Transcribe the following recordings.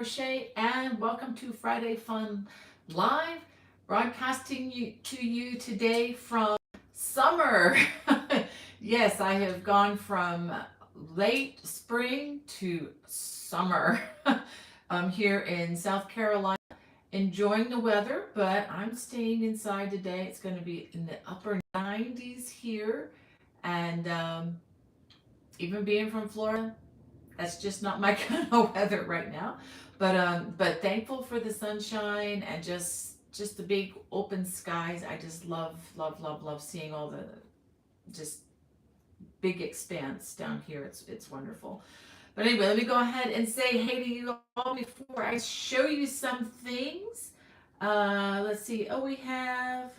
Crochet, and welcome to Friday Fun Live, broadcasting to you today from summer. Yes, I have gone from late spring to summer. I'm here in South Carolina, enjoying the weather, but I'm staying inside today. It's going to be in the upper 90s here, and even being from Florida, that's just not my kind of weather right now. But thankful for the sunshine and just the big open skies. I just love seeing all the just big expanse down here. It's wonderful. But anyway, let me go ahead and say hey to you all before I show you some things. Let's see. Oh, we have.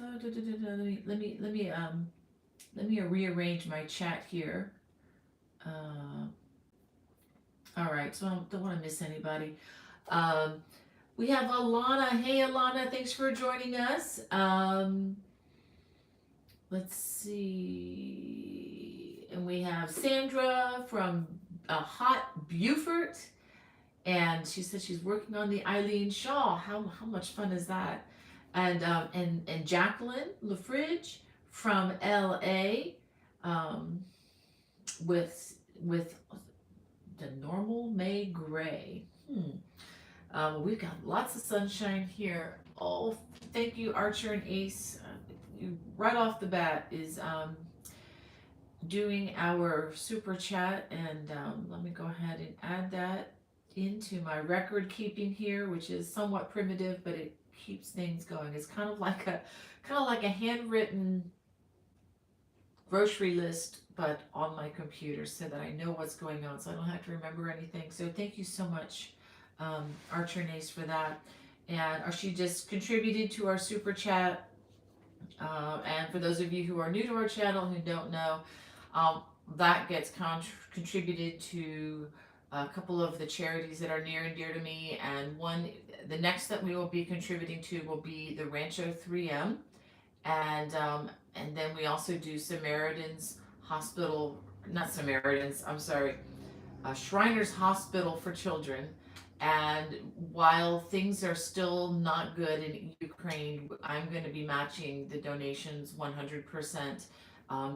Let me rearrange my chat here. Uh, all right, so I don't want to miss anybody. Um, we have Alana. Hey, Alana, thanks for joining us. Let's see. And we have Sandra from Hot Beaufort. And she said she's working on the Eileen Shawl. How much fun is that? And Jacqueline LaFridge from LA, um, with the normal May gray. We've got lots of sunshine here. Oh, thank you, Archer and Ace. You, right off the bat is doing our super chat, and let me go ahead and add that into my record keeping here, which is somewhat primitive, but it keeps things going. It's kind of like a handwritten grocery list, but on my computer so that I know what's going on, so I don't have to remember anything. So thank you so much, Archer and Ace, for that. And she just contributed to our super chat. And for those of you who are new to our channel who don't know, um, that gets contributed to a couple of the charities that are near and dear to me. And the next that we will be contributing to will be the Rancho 3M, and then we also do Samaritan's Hospital, not Samaritan's, I'm sorry, Shriners Hospital for Children. And while things are still not good in Ukraine, I'm going to be matching the donations 100%,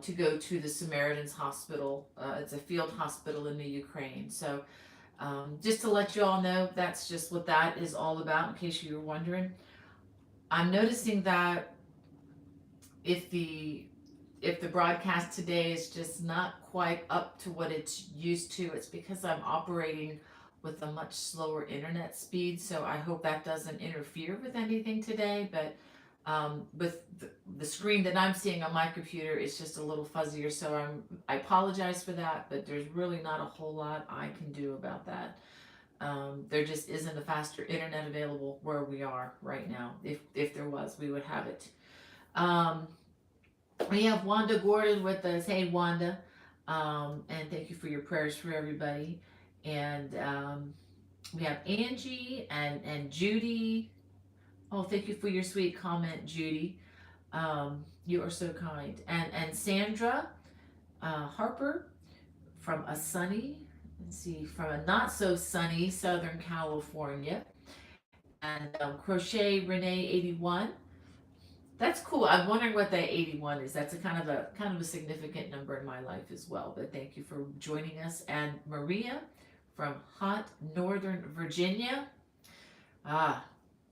to go to the Samaritan's Hospital. It's a field hospital in the Ukraine. So just to let you all know, that's just what that is all about, in case you were wondering. I'm noticing that if the broadcast today is just not quite up to what it's used to, it's because I'm operating with a much slower internet speed. So I hope that doesn't interfere with anything today. But with the screen that I'm seeing on my computer is just a little fuzzier. So I apologize for that, but there's really not a whole lot I can do about that. There just isn't a faster internet available where we are right now. If there was, we would have it. Um, we have Wanda Gordon with us. Hey, Wanda. And thank you for your prayers for everybody. And we have Angie and Judy. Oh, thank you for your sweet comment, Judy. You are so kind. And Sandra Harper from a sunny, let's see, from a not so sunny Southern California. And Crochet Renee 81. That's cool. I'm wondering what that 81 is. That's a kind of a significant number in my life as well. But thank you for joining us. And Maria from hot Northern Virginia.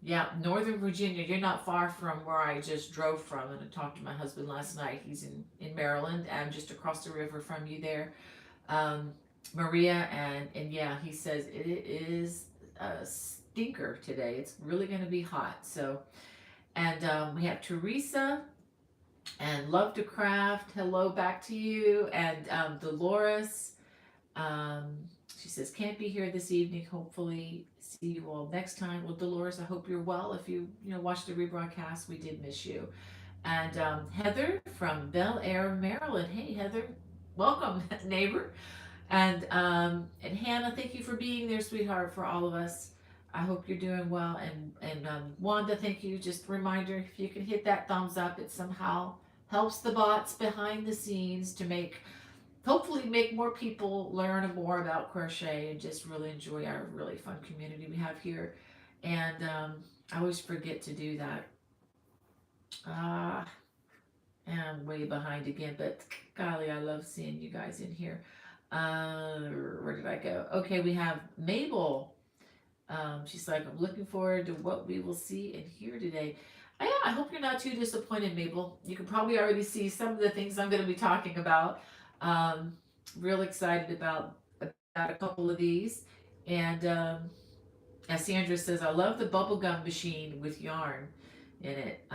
Yeah, Northern Virginia. You're not far from where I just drove from. And I talked to my husband last night. He's in Maryland. I'm just across the river from you there. Maria, and yeah, he says it is a stinker today. It's really going to be hot. So, and we have Teresa and Love to Craft. Hello back to you. And Dolores. She says, can't be here this evening. Hopefully see you all next time. Well, Dolores, I hope you're well. If you watch the rebroadcast, we did miss you. And Heather from Bel Air, Maryland. Hey, Heather. Welcome, neighbor. And Hannah, thank you for being there, sweetheart, for all of us. I hope you're doing well. And Wanda, thank you. Just a reminder, if you can hit that thumbs up, it somehow helps the bots behind the scenes to make hopefully make more people learn more about crochet and just really enjoy our really fun community we have here. And I always forget to do that. Ah, and I'm way behind again, but golly, I love seeing you guys in here. Where did I go? Okay, we have Mabel. She's like, I'm looking forward to what we will see and hear today. Yeah, I hope you're not too disappointed, Mabel. You can probably already see some of the things I'm going to be talking about. Um, Real excited about a couple of these. And as Sandra says, I love the bubblegum machine with yarn in it.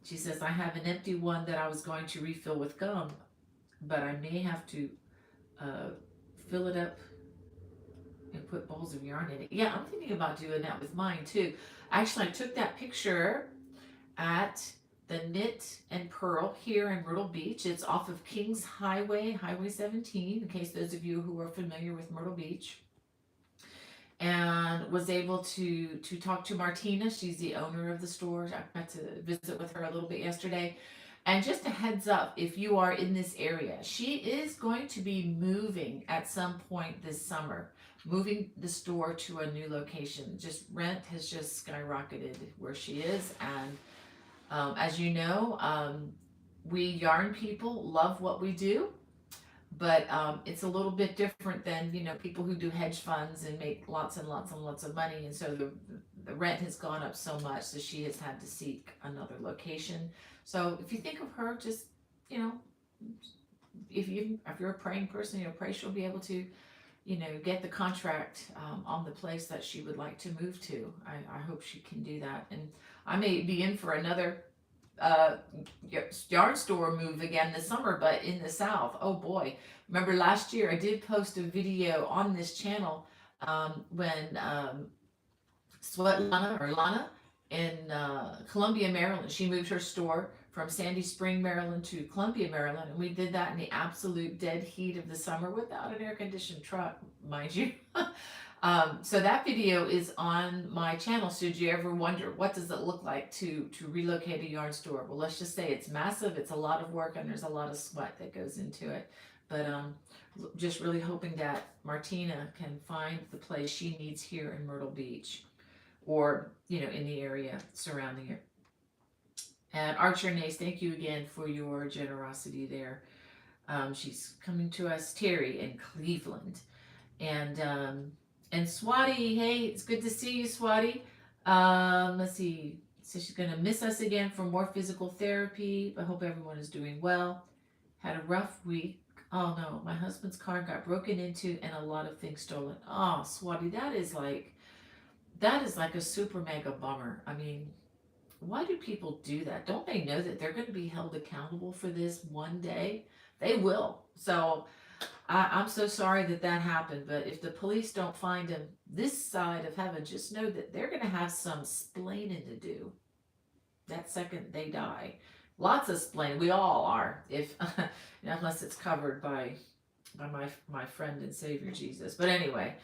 She says, I have an empty one that I was going to refill with gum, but I may have to uh, fill it up and put bowls of yarn in it. Yeah, I'm thinking about doing that with mine too. Actually, I took that picture at the Knit and Purl here in Myrtle Beach. It's off of Kings Highway, Highway 17, in case those of you who are familiar with Myrtle Beach. And was able to talk to Martina. She's the owner of the store. I got to visit with her a little bit yesterday. And just a heads up, if you are in this area, she is going to be moving at some point this summer, moving the store to a new location. Just rent has just skyrocketed where she is. And as you know, we yarn people love what we do, but it's a little bit different than people who do hedge funds and make lots and lots and lots of money, and so the rent has gone up so much that she has had to seek another location. So if you think of her, just you know if you're a praying person, pray she'll be able to get the contract on the place that she would like to move to. I hope she can do that, and I may be in for another uh, yarn store move again this summer, but in the South. Oh boy. Remember last year I did post a video on this channel when Sweat Lana or Lana in Columbia, Maryland. She moved her store from Sandy Spring, Maryland to Columbia, Maryland. And we did that in the absolute dead heat of the summer without an air conditioned truck, mind you. So that video is on my channel. So did you ever wonder what does it look like to relocate a yarn store? Well, let's just say it's massive. It's a lot of work and there's a lot of sweat that goes into it. But just really hoping that Martina can find the place she needs here in Myrtle Beach, or in the area surrounding it. And Archer Nace, thank you again for your generosity there. She's coming to us, Terry in Cleveland, and Swati. Hey, it's good to see you, Swati. Let's see. So she's gonna miss us again for more physical therapy. I hope everyone is doing well. Had a rough week. Oh no, my husband's car got broken into and a lot of things stolen. Oh, Swati, that is like a super mega bummer. I mean, why do people do that? Don't they know that they're going to be held accountable for this one day? They will. So I'm so sorry that that happened. But if the police don't find him this side of heaven, just know that they're going to have some splaining to do that second they die. Lots of splaining. We all are, if unless it's covered by my friend and Savior Jesus. But anyway,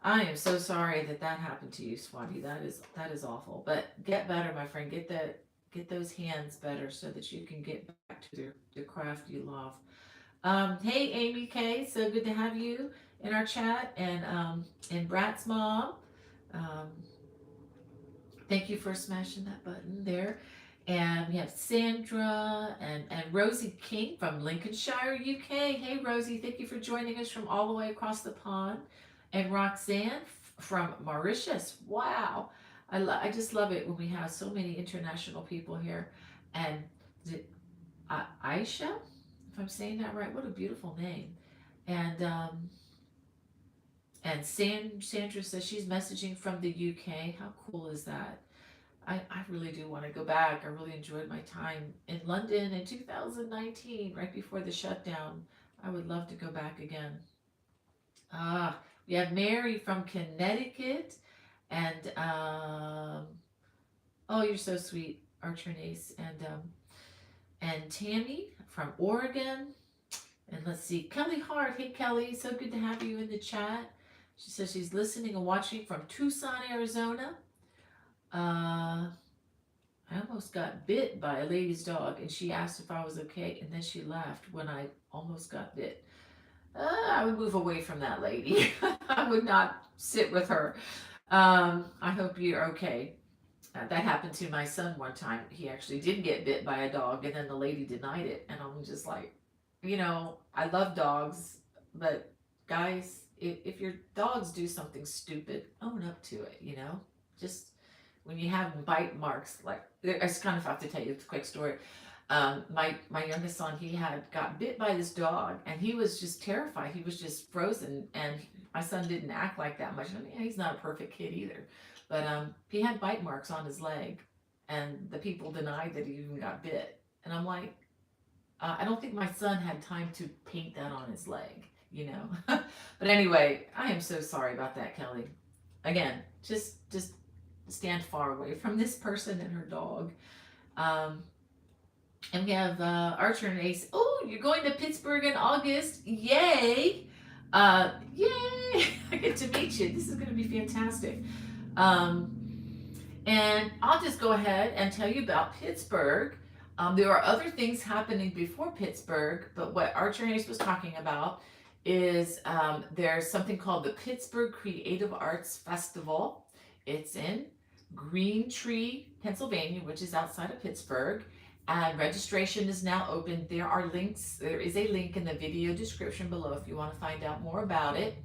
I am so sorry that that happened to you, Swati. That is awful. But get better, my friend. Get those hands better so that you can get back to the craft you love. Hey, Amy K. So good to have you in our chat, and Brat's mom. Um, Thank you for smashing that button there. And we have Sandra and Rosie King from Lincolnshire, UK. Hey, Rosie, thank you for joining us from all the way across the pond. And Roxanne from Mauritius. Wow. I just love it when we have so many international people here. And Aisha, if I'm saying that right, what a beautiful name. And Sandra says she's messaging from the UK. How cool is that? I really do want to go back. I really enjoyed my time in London in 2019, right before the shutdown. I would love to go back again. We have Mary from Connecticut, and oh, you're so sweet, Archernace, and Tammy from Oregon, and let's see, Kelly Hart. Hey, Kelly, so good to have you in the chat. She says she's listening and watching from Tucson, Arizona. I almost got bit by a lady's dog, and she asked if I was okay, and then she laughed when I almost got bit. I would move away from that lady. I would not sit with her. I hope you're okay. That happened to my son one time. He actually did get bit by a dog, and then the lady denied it. And I'm just like, I love dogs, but guys, if your dogs do something stupid, own up to it, Just when you have bite marks, like, I just kind of have to tell you a quick story. My youngest son, he had got bit by this dog, and he was just terrified. He was just frozen, and my son didn't act like that much. I mean, he's not a perfect kid either, but he had bite marks on his leg, and the people denied that he even got bit. And I'm like, I don't think my son had time to paint that on his leg. But anyway, I am so sorry about that, Kelly. Again, just stand far away from this person and her dog. Um, and we have Archer and Ace. Oh, you're going to Pittsburgh in August. Yay! Yay! I get to meet you. This is going to be fantastic. Um, and I'll just go ahead and tell you about Pittsburgh. There are other things happening before Pittsburgh, but what Archer and Ace was talking about is there's something called the Pittsburgh Creative Arts Festival. It's in Green Tree, Pennsylvania, which is outside of Pittsburgh. And registration is now open. There are links. There is a link in the video description below if you want to find out more about it.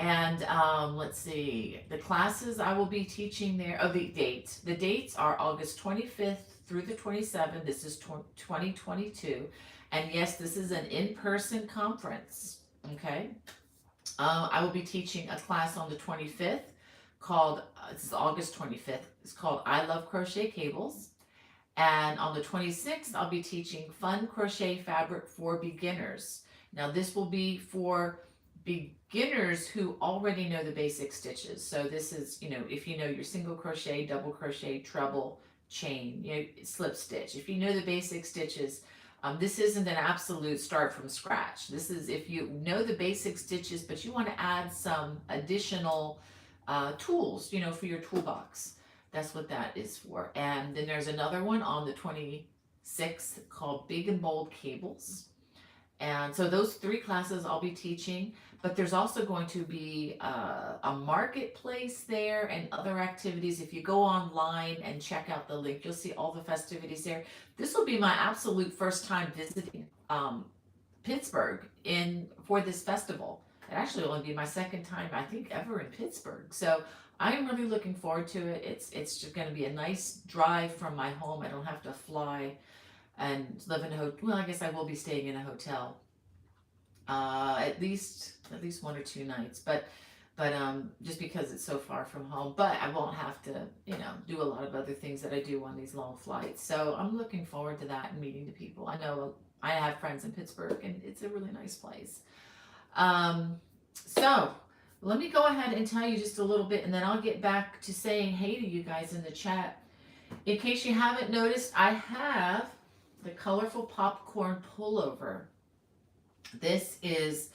And let's see, the classes I will be teaching there. Oh, the dates. The dates are August 25th through the 27th. This is 2022. And yes, this is an in-person conference. Okay. I will be teaching a class on the 25th called, this is August 25th. It's called I Love Crochet Cables. And on the 26th, I'll be teaching Fun Crochet Fabric for Beginners. Now, this will be for beginners who already know the basic stitches. So this is, if you know your single crochet, double crochet, treble, chain, slip stitch. If you know the basic stitches, this isn't an absolute start from scratch. This is if you know the basic stitches, but you want to add some additional tools, for your toolbox. That's what that is for. And then there's another one on the 26th called Big and Bold Cables. And so those 3 classes I'll be teaching, but there's also going to be a marketplace there and other activities. If you go online and check out the link, you'll see all the festivities there. This will be my absolute first time visiting Pittsburgh for this festival. It actually will only be my second time, I think, ever in Pittsburgh. So I'm really looking forward to it. It's just going to be a nice drive from my home. I don't have to fly and live in a hotel. Well, I guess I will be staying in a hotel at least 1 or 2 nights, but just because it's so far from home. But I won't have to do a lot of other things that I do on these long flights. So I'm looking forward to that and meeting the people. I know I have friends in Pittsburgh, and it's a really nice place. So let me go ahead and tell you just a little bit, and then I'll get back to saying hey to you guys in the chat. In case you haven't noticed, I have the colorful popcorn pullover. This is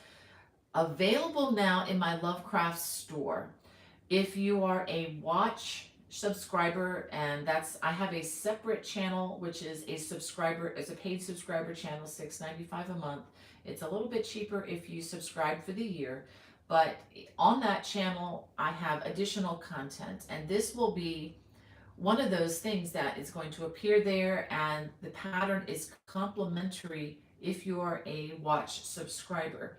available now in my Lovecraft store. If you are a watch subscriber, and I have a separate channel, which is it's a paid subscriber channel, $6.95 a month. It's a little bit cheaper if you subscribe for the year. But on that channel, I have additional content, and this will be one of those things that is going to appear there, and the pattern is complimentary if you are a watch subscriber.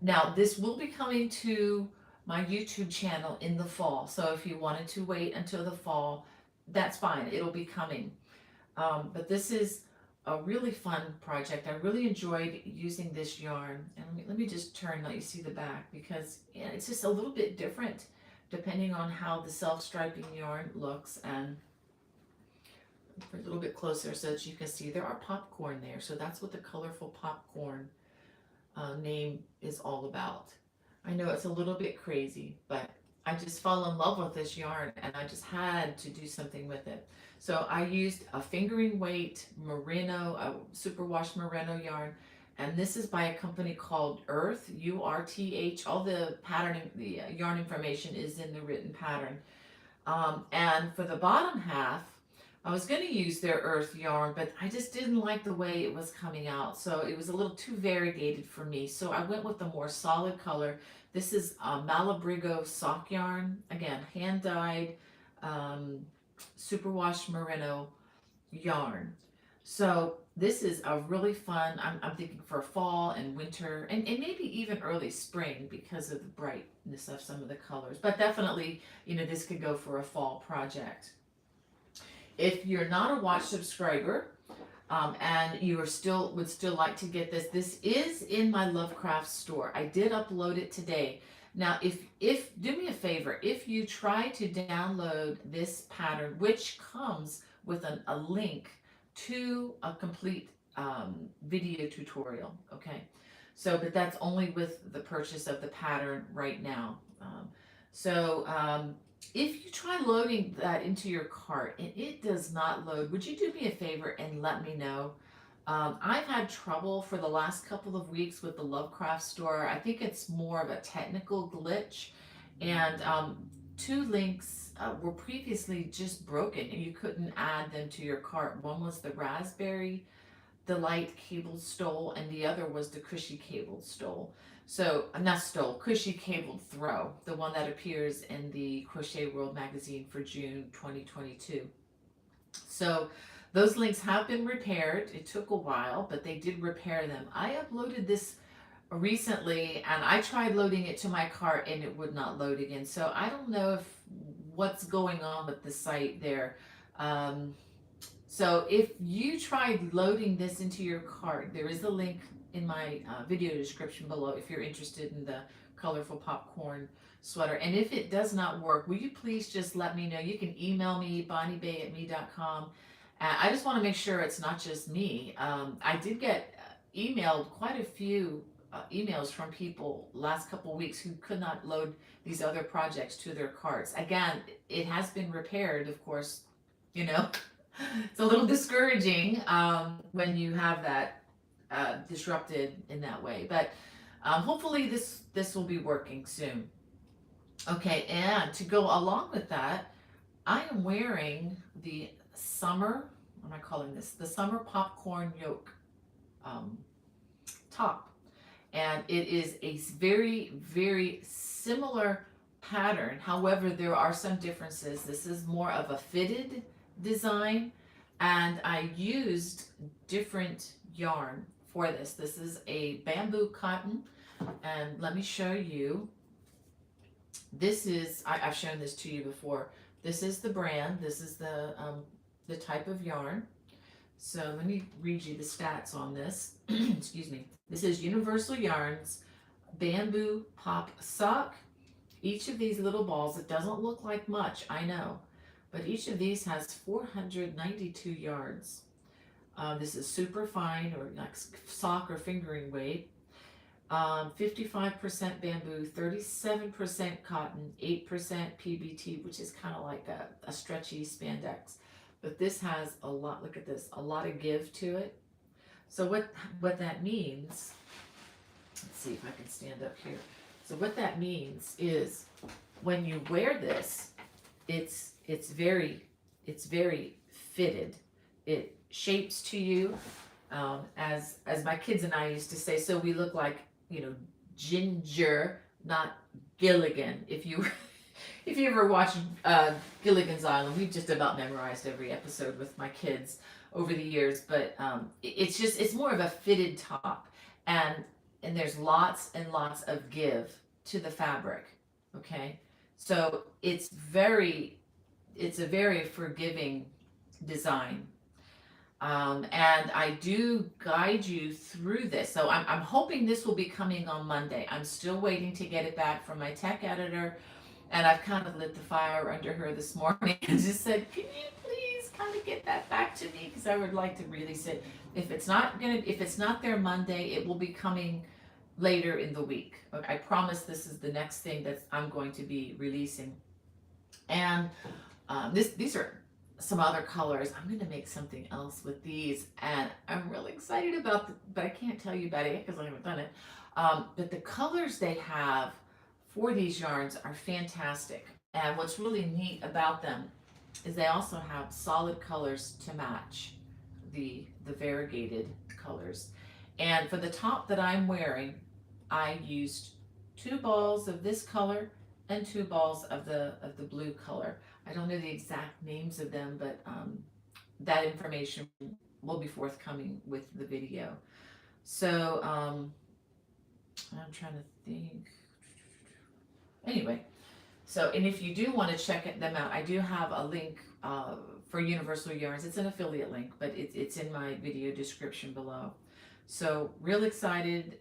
Now, this will be coming to my YouTube channel in the fall, so if you wanted to wait until the fall, that's fine, it'll be coming. But this is a really fun project. I really enjoyed using this yarn. And let me just turn, let you see the back, because it's just a little bit different depending on how the self-striping yarn looks. And a little bit closer so that you can see there are popcorn there. So that's what the colorful popcorn name is all about. I know it's a little bit crazy, but I just fell in love with this yarn, and I just had to do something with it. So I used a fingering weight merino, a superwash merino yarn, and this is by a company called Earth, URTH. All the patterning, the yarn information is in the written pattern. And for the bottom half, I was going to use their earth yarn, but I just didn't like the way it was coming out. So it was a little too variegated for me. So I went with a more solid color. This is Malabrigo sock yarn. Again, hand dyed, um, superwash merino yarn. So this is a really fun, I'm thinking for fall and winter and maybe even early spring because of the brightness of some of the colors. But definitely, this could go for a fall project. If you're not a watch subscriber, and you are still would still like to get this is in my Lovecraft store. I did upload it today. Now, if do me a favor, if you try to download this pattern, which comes with a link to a complete video tutorial, okay? So, but that's only with the purchase of the pattern right now. If you try loading that into your cart and it does not load, would you do me a favor and let me know? I've had trouble for the last couple of weeks with the Lovecraft store. I think it's more of a technical glitch, and two links were previously just broken and you couldn't add them to your cart. One was the Raspberry Delight cabled stole, and the other was the Cushy cabled stole. So, not stole, Cushy cabled throw, the one that appears in the Crochet World magazine for June 2022. So, those links have been repaired. It took a while, but they did repair them. I uploaded this recently and I tried loading it to my cart and it would not load again. So, I don't know if what's going on with the site there. So if you tried loading this into your cart, there is a link in my video description below if you're interested in the colorful popcorn sweater. And if it does not work, will you please just let me know? You can email me, bonniebay@me.com. I just want to make sure it's not just me. I did get emailed quite a few emails from people last couple weeks who could not load these other projects to their carts. Again, it has been repaired, of course, you know. It's a little discouraging when you have that disrupted in that way, but hopefully this will be working soon. Okay, and to go along with that, I am wearing the summer, what am I calling this? The summer popcorn yoke top, and it is a very, very similar pattern. However, there are some differences. This is more of a fitted design, and I used different yarn for this. This is a bamboo cotton, and let me show you. This is, I've shown this to you before. This is the brand. This is the type of yarn. So let me read you the stats on this. Excuse me. This is Universal Yarns Bamboo Pop Sock. Each of these little balls, it doesn't look like much, I know, but each of these has 492 yards. This is super fine, or like sock or fingering weight. 55% bamboo, 37% cotton, 8% PBT, which is kind of like a stretchy spandex. But this has a lot, look at this, a lot of give to it. So what that means, let's see if I can stand up here. So what that means is when you wear this, it's very fitted. It shapes to you, as my kids and I used to say. So we look like, Ginger, not Gilligan. If you ever watch Gilligan's Island, we've just about memorized every episode with my kids over the years. But it's more of a fitted top, and there's lots and lots of give to the fabric. Okay, so it's a very forgiving design. And I do guide you through this. So I'm hoping this will be coming on Monday. I'm still waiting to get it back from my tech editor, and I've kind of lit the fire under her this morning and just said, can you please kind of get that back to me? Because I would like to release it. If it's not there Monday, it will be coming later in the week. I promise this is the next thing that I'm going to be releasing. And these are some other colors. I'm going to make something else with these, and I'm really excited about but I can't tell you about it because I haven't done it. But the colors they have for these yarns are fantastic. And what's really neat about them is they also have solid colors to match the variegated colors. And for the top that I'm wearing, I used 2 balls of this color and 2 balls of the blue color. I don't know the exact names of them, but that information will be forthcoming with the video. So I'm trying to think. Anyway, so, and if you do want to check them out, I do have a link for Universal Yarns. It's an affiliate link, but it's in my video description below. So, real excited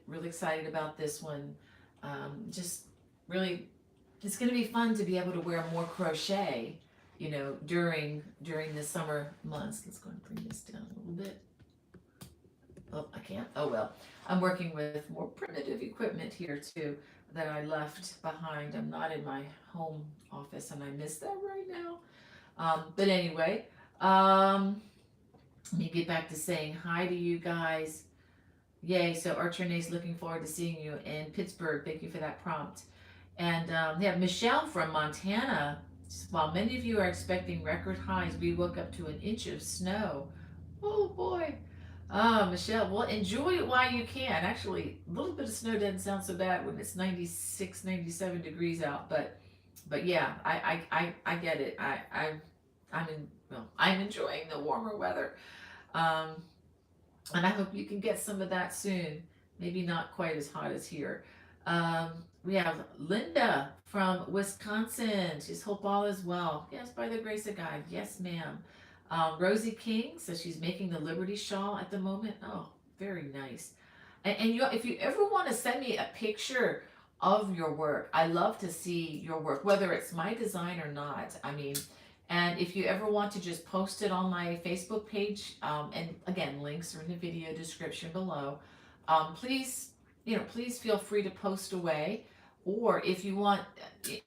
about this one. Just really, it's going to be fun to be able to wear more crochet, you know, during the summer months. Let's go and bring this down a little bit. Oh, I can't. Oh well. I'm working with more primitive equipment here too that I left behind. I'm not in my home office and I miss that right now. But anyway, let me get back to saying hi to you guys. Yay. So Archernae's looking forward to seeing you in Pittsburgh. Thank you for that prompt. And we have Michelle from Montana. While many of you are expecting record highs, we woke up to an inch of snow. Oh boy. Michelle, well, enjoy it while you can. Actually, a little bit of snow doesn't sound so bad when it's 96, 97 degrees out. But yeah, I get it. I'm enjoying the warmer weather. Um, and I hope you can get some of that soon. Maybe not quite as hot as here. Um, we have Linda from Wisconsin. She's hope all is well. Yes, by the grace of God. Yes, ma'am. Rosie King says she's making the Liberty shawl at the moment. Oh, very nice. And you, if you ever want to send me a picture of your work, I love to see your work, whether it's my design or not. I mean, and if you ever want to just post it on my Facebook page, and again, links are in the video description below. Please, please feel free to post away. Or if you want,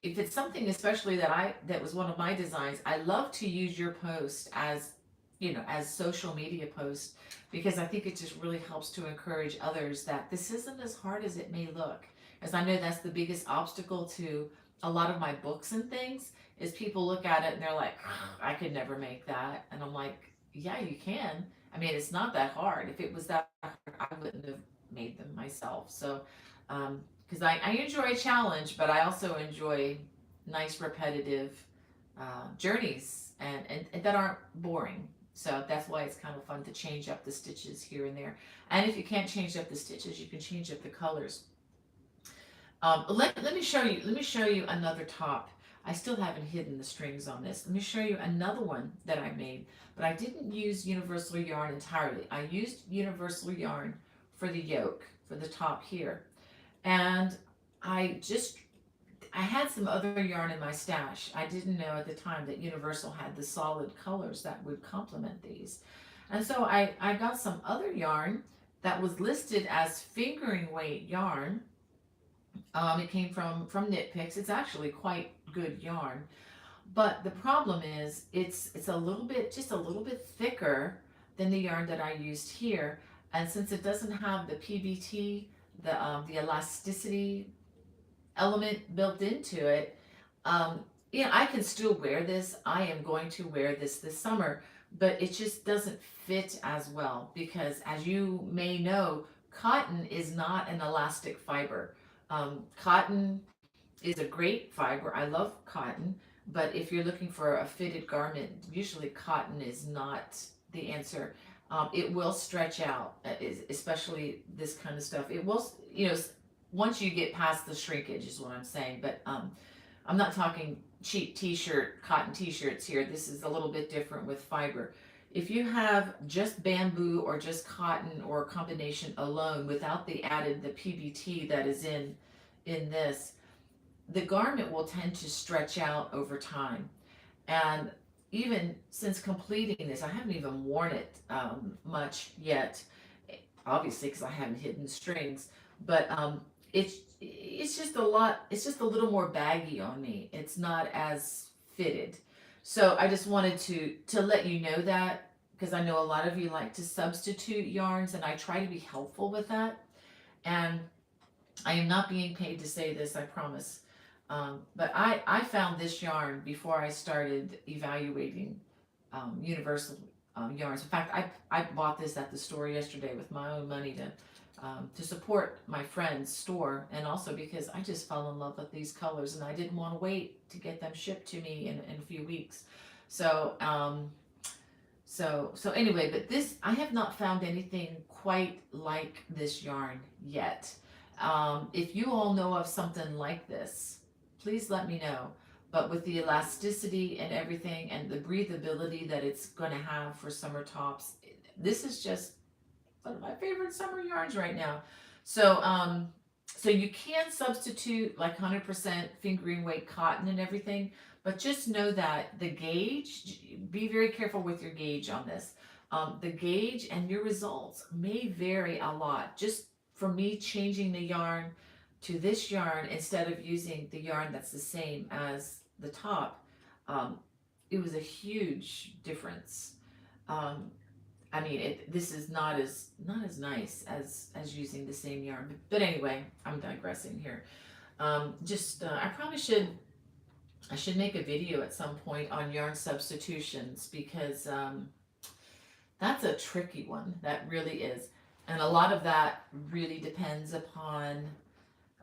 if it's something especially that was one of my designs, I love to use your post as, as social media posts, because I think it just really helps to encourage others that this isn't as hard as it may look. As I know that's the biggest obstacle to a lot of my books and things, is people look at it and they're like, I could never make that. And I'm like, yeah, you can. I mean, it's not that hard. If it was that hard, I wouldn't have made them myself. So, because I enjoy a challenge, but I also enjoy nice repetitive journeys and that aren't boring. So that's why it's kind of fun to change up the stitches here and there. And if you can't change up the stitches, you can change up the colors. Let me show you. Let me show you another top. I still haven't hidden the strings on this. Let me show you another one that I made, but I didn't use universal yarn entirely. I used universal yarn for the yoke, for the top here. And I had some other yarn in my stash. I didn't know at the time that Universal had the solid colors that would complement these. And so I got some other yarn that was listed as fingering weight yarn. It came from Knit Picks. It's actually quite good yarn. But the problem is it's a little bit, just a little bit thicker than the yarn that I used here. And since it doesn't have the PBT, the elasticity element built into it, I can still wear this. I am going to wear this summer, but it just doesn't fit as well because, as you may know, cotton is not an elastic fiber. Cotton is a great fiber. I love cotton, but if you're looking for a fitted garment, usually cotton is not the answer. It will stretch out, especially this kind of stuff. It will, once you get past the shrinkage is what I'm saying. But I'm not talking cheap t-shirt, cotton t-shirts here. This is a little bit different with fiber. If you have just bamboo or just cotton or a combination alone without the PBT that is in this, the garment will tend to stretch out over time. And even since completing this, I haven't even worn it much yet, obviously because I haven't hidden strings, but it's just a lot, it's just a little more baggy on me. It's not as fitted. So I just wanted to let you know that, because I know a lot of you like to substitute yarns, and I try to be helpful with that. And I am not being paid to say this, I promise. But I found this yarn before I started evaluating universal yarns. In fact, I bought this at the store yesterday with my own money to support my friend's store, and also because I just fell in love with these colors and I didn't want to wait to get them shipped to me in a few weeks. So so anyway, but this, I have not found anything quite like this yarn yet. If you all know of something like this, please let me know. But with the elasticity and everything and the breathability that it's going to have for summer tops, this is just one of my favorite summer yarns right now. So you can substitute like 100% fingering weight cotton and everything, but just know that the gauge, be very careful with your gauge on this. The gauge and your results may vary a lot. Just for me changing the yarn to this yarn instead of using the yarn that's the same as the top, it was a huge difference. Um, I mean, this is not as nice as using the same yarn. But anyway, I'm digressing here. I should make a video at some point on yarn substitutions because that's a tricky one. That really is, and a lot of that really depends upon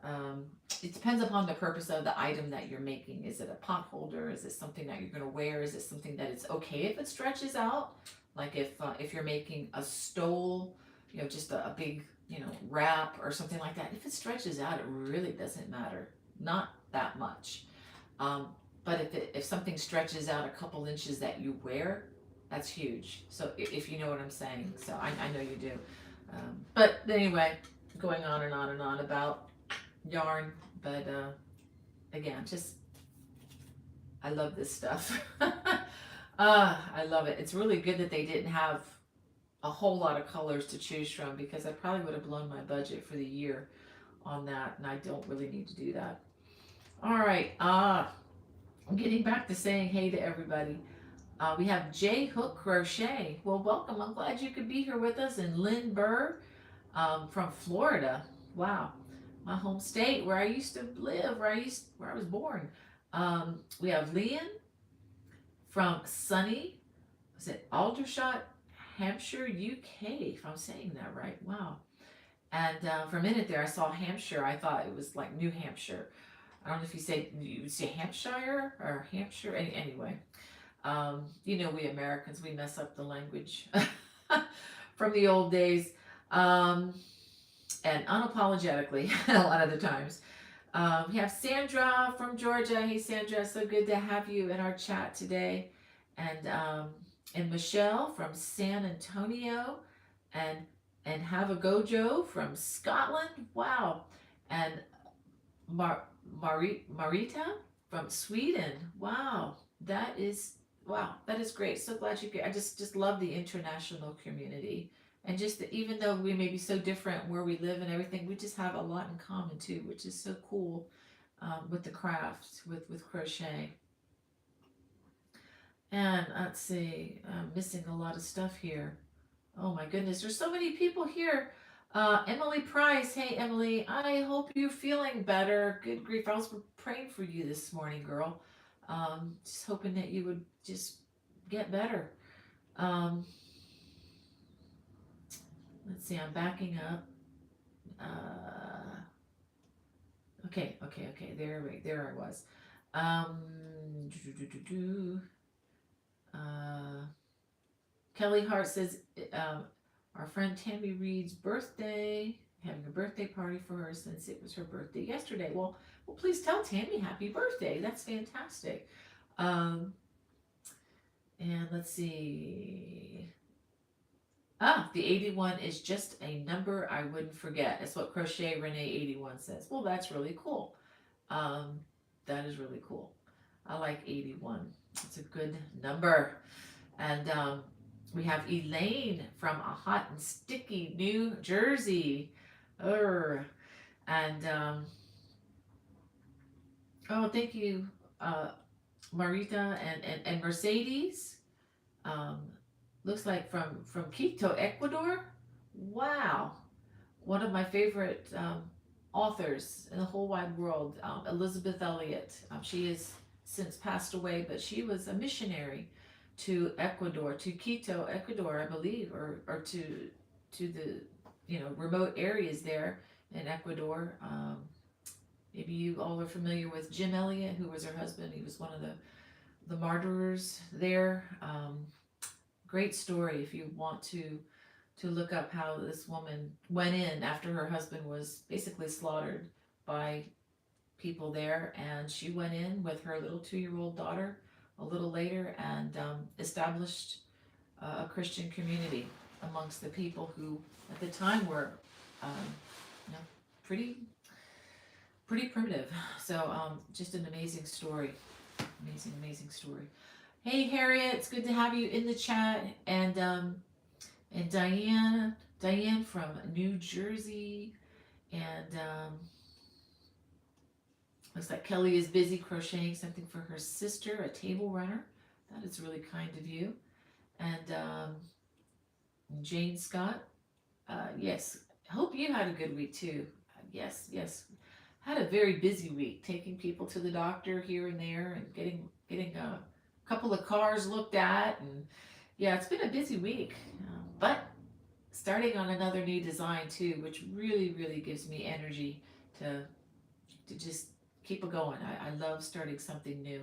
um, it depends upon the purpose of the item that you're making. Is it a pot holder? Is it something that you're going to wear? Is it something that it's okay if it stretches out? Like if you're making a stole, just a big, wrap or something like that. If it stretches out, it really doesn't matter. Not that much. Um, but if something stretches out a couple inches that you wear, that's huge. So if you know what I'm saying. So I know you do. But anyway, going on and on and on about yarn. But again, just I love this stuff. I love it. It's really good that they didn't have a whole lot of colors to choose from because I probably would have blown my budget for the year on that, and I don't really need to do that. All right, I'm getting back to saying hey to everybody. We have J Hook Crochet. Well, welcome. I'm glad you could be here with us. And Lynn Burr from Florida. Wow, my home state where I used to live, where I was born. We have Leon from sunny, was it Aldershot, Hampshire, UK, if I'm saying that right. Wow. And for a minute there, I saw Hampshire. I thought it was like New Hampshire. I don't know if you would say Hampshire or Hampshire. Anyway, we Americans, we mess up the language from the old days, and unapologetically a lot of the times. We have Sandra from Georgia. Hey, Sandra, so good to have you in our chat today. And Michelle from San Antonio, and Have a Gojo from Scotland. Wow. And Marita from Sweden. Wow. That is great. So glad you could. I just love the international community. And just that even though we may be so different where we live and everything, we just have a lot in common too, which is so cool with the craft, with crochet. And let's see, I'm missing a lot of stuff here. Oh my goodness, there's so many people here. Emily Price, hey Emily, I hope you're feeling better. Good grief, I was praying for you this morning, girl. Just hoping that you would just get better. Let's see, I'm backing up. Okay, there I was. Kelly Hart says, our friend Tammy Reed's birthday, having a birthday party for her since it was her birthday yesterday. Well, please tell Tammy happy birthday. That's fantastic. And let's see. The 81 is just a number I wouldn't forget. That's what Crochet Renee 81 says. Well, that's really cool. That is really cool. I like 81. It's a good number. And we have Elaine from a hot and sticky New Jersey. And thank you, Marita and Mercedes. Looks like from Quito, Ecuador. Wow, one of my favorite authors in the whole wide world. Elizabeth Elliott. She has since passed away, but she was a missionary to Ecuador, to Quito, Ecuador, I believe, or to the remote areas there in Ecuador. Maybe you all are familiar with Jim Elliott, who was her husband. He was one of the martyrs there. Great story if you want to look up how this woman went in after her husband was basically slaughtered by people there, and she went in with her little 2-year-old daughter a little later and established a Christian community amongst the people who at the time were um, you know, pretty primitive. So just an amazing story, amazing story. Hey Harriet, it's good to have you in the chat, and Diane from New Jersey, and looks like Kelly is busy crocheting something for her sister, a table runner. That is really kind of you. And Jane Scott, yes, hope you had a good week too. Yes, had a very busy week, taking people to the doctor here and there, and getting a couple of cars looked at, and yeah, it's been a busy week. But starting on another new design too, which really gives me energy to just keep it going. I love starting something new.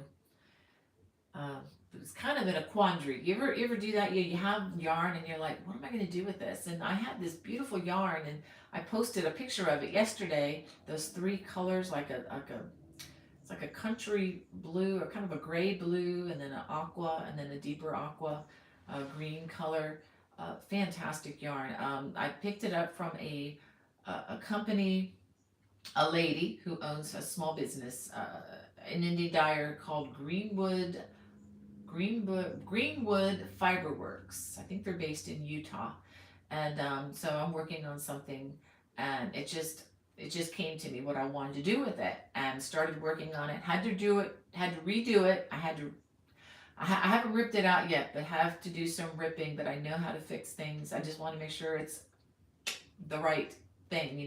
Um, it's kind of in a quandary. You ever do that? You have yarn and you're like, what am I going to do with this? And I had this beautiful yarn, and I posted a picture of it yesterday. Those 3 colors, it's like a country blue, or kind of a gray blue, and then an aqua, and then a deeper aqua green color. Fantastic yarn. I picked it up from a company, a lady who owns a small business, an indie dyer called Greenwood Fiberworks. I think they're based in Utah, and so I'm working on something, and it just came to me what I wanted to do with it, and started working on it. Had to redo it. I haven't ripped it out yet, but have to do some ripping. But I know how to fix things. I just want to make sure it's the right thing,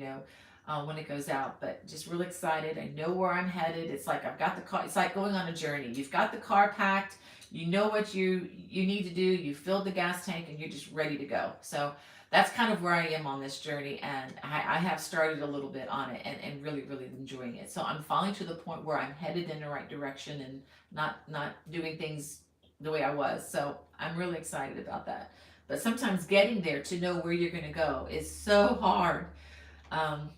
when it goes out. But just really excited. I know where I'm headed. It's like I've got the car. It's like going on a journey. You've got the car packed. You know what you need to do. You filled the gas tank, and you're just ready to go. So that's kind of where I am on this journey, and I have started a little bit on it, and really enjoying it. So I'm finally to the point where I'm headed in the right direction, and not doing things the way I was. So I'm really excited about that. But sometimes getting there to know where you're going to go is so hard. Um,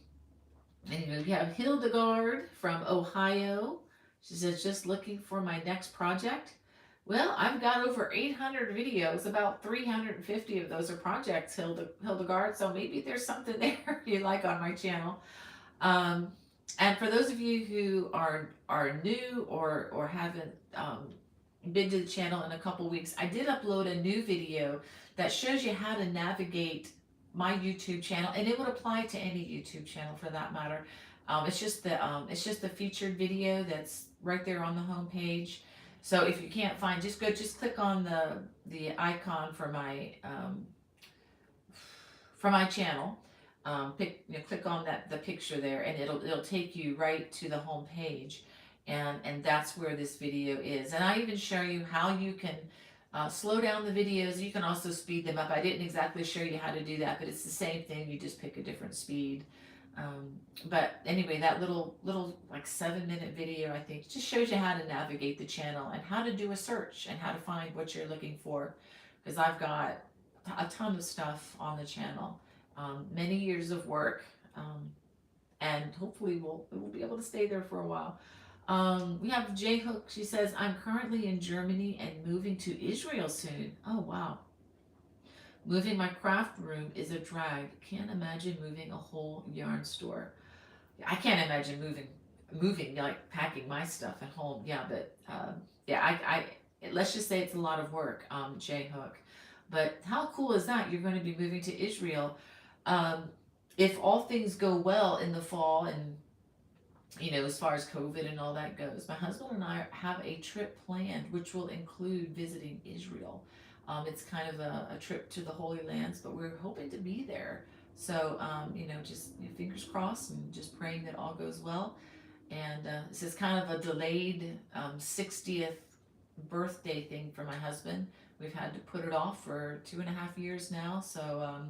Anyway, we have Hildegard from Ohio. She says, just looking for my next project. Well, I've got over 800 videos. About 350 of those are projects, Hildegard. So maybe there's something there you like on my channel. And for those of you who are new or haven't been to the channel in a couple weeks, I did upload a new video that shows you how to navigate my YouTube channel, and it would apply to any YouTube channel for that matter. It's just the featured video that's right there on the home page. So if you can't find, just click on the icon for my channel. Click on the picture there, and it'll take you right to the home page, and that's where this video is. And I even show you how you can slow down the videos. You can also speed them up. I didn't exactly show you how to do that, but it's the same thing. You just pick a different speed. But anyway, that little like 7-minute video, I think, just shows you how to navigate the channel and how to do a search and how to find what you're looking for. Because I've got a ton of stuff on the channel, many years of work, and hopefully we'll be able to stay there for a while. We have J Hook. She says, I'm currently in Germany and moving to Israel soon. Oh, wow. Moving my craft room is a drag. Can't imagine moving a whole yarn store. I can't imagine moving like packing my stuff at home. Yeah, but I let's just say it's a lot of work, J Hook. But how cool is that? You're going to be moving to Israel. If all things go well in the fall, and as far as COVID and all that goes, my husband and I have a trip planned, which will include visiting Israel. It's kind of a trip to the Holy Lands, but we're hoping to be there So, just fingers crossed and just praying that all goes well. And this is kind of a delayed 60th birthday thing for my husband. We've had to put it off for 2.5 years now. So,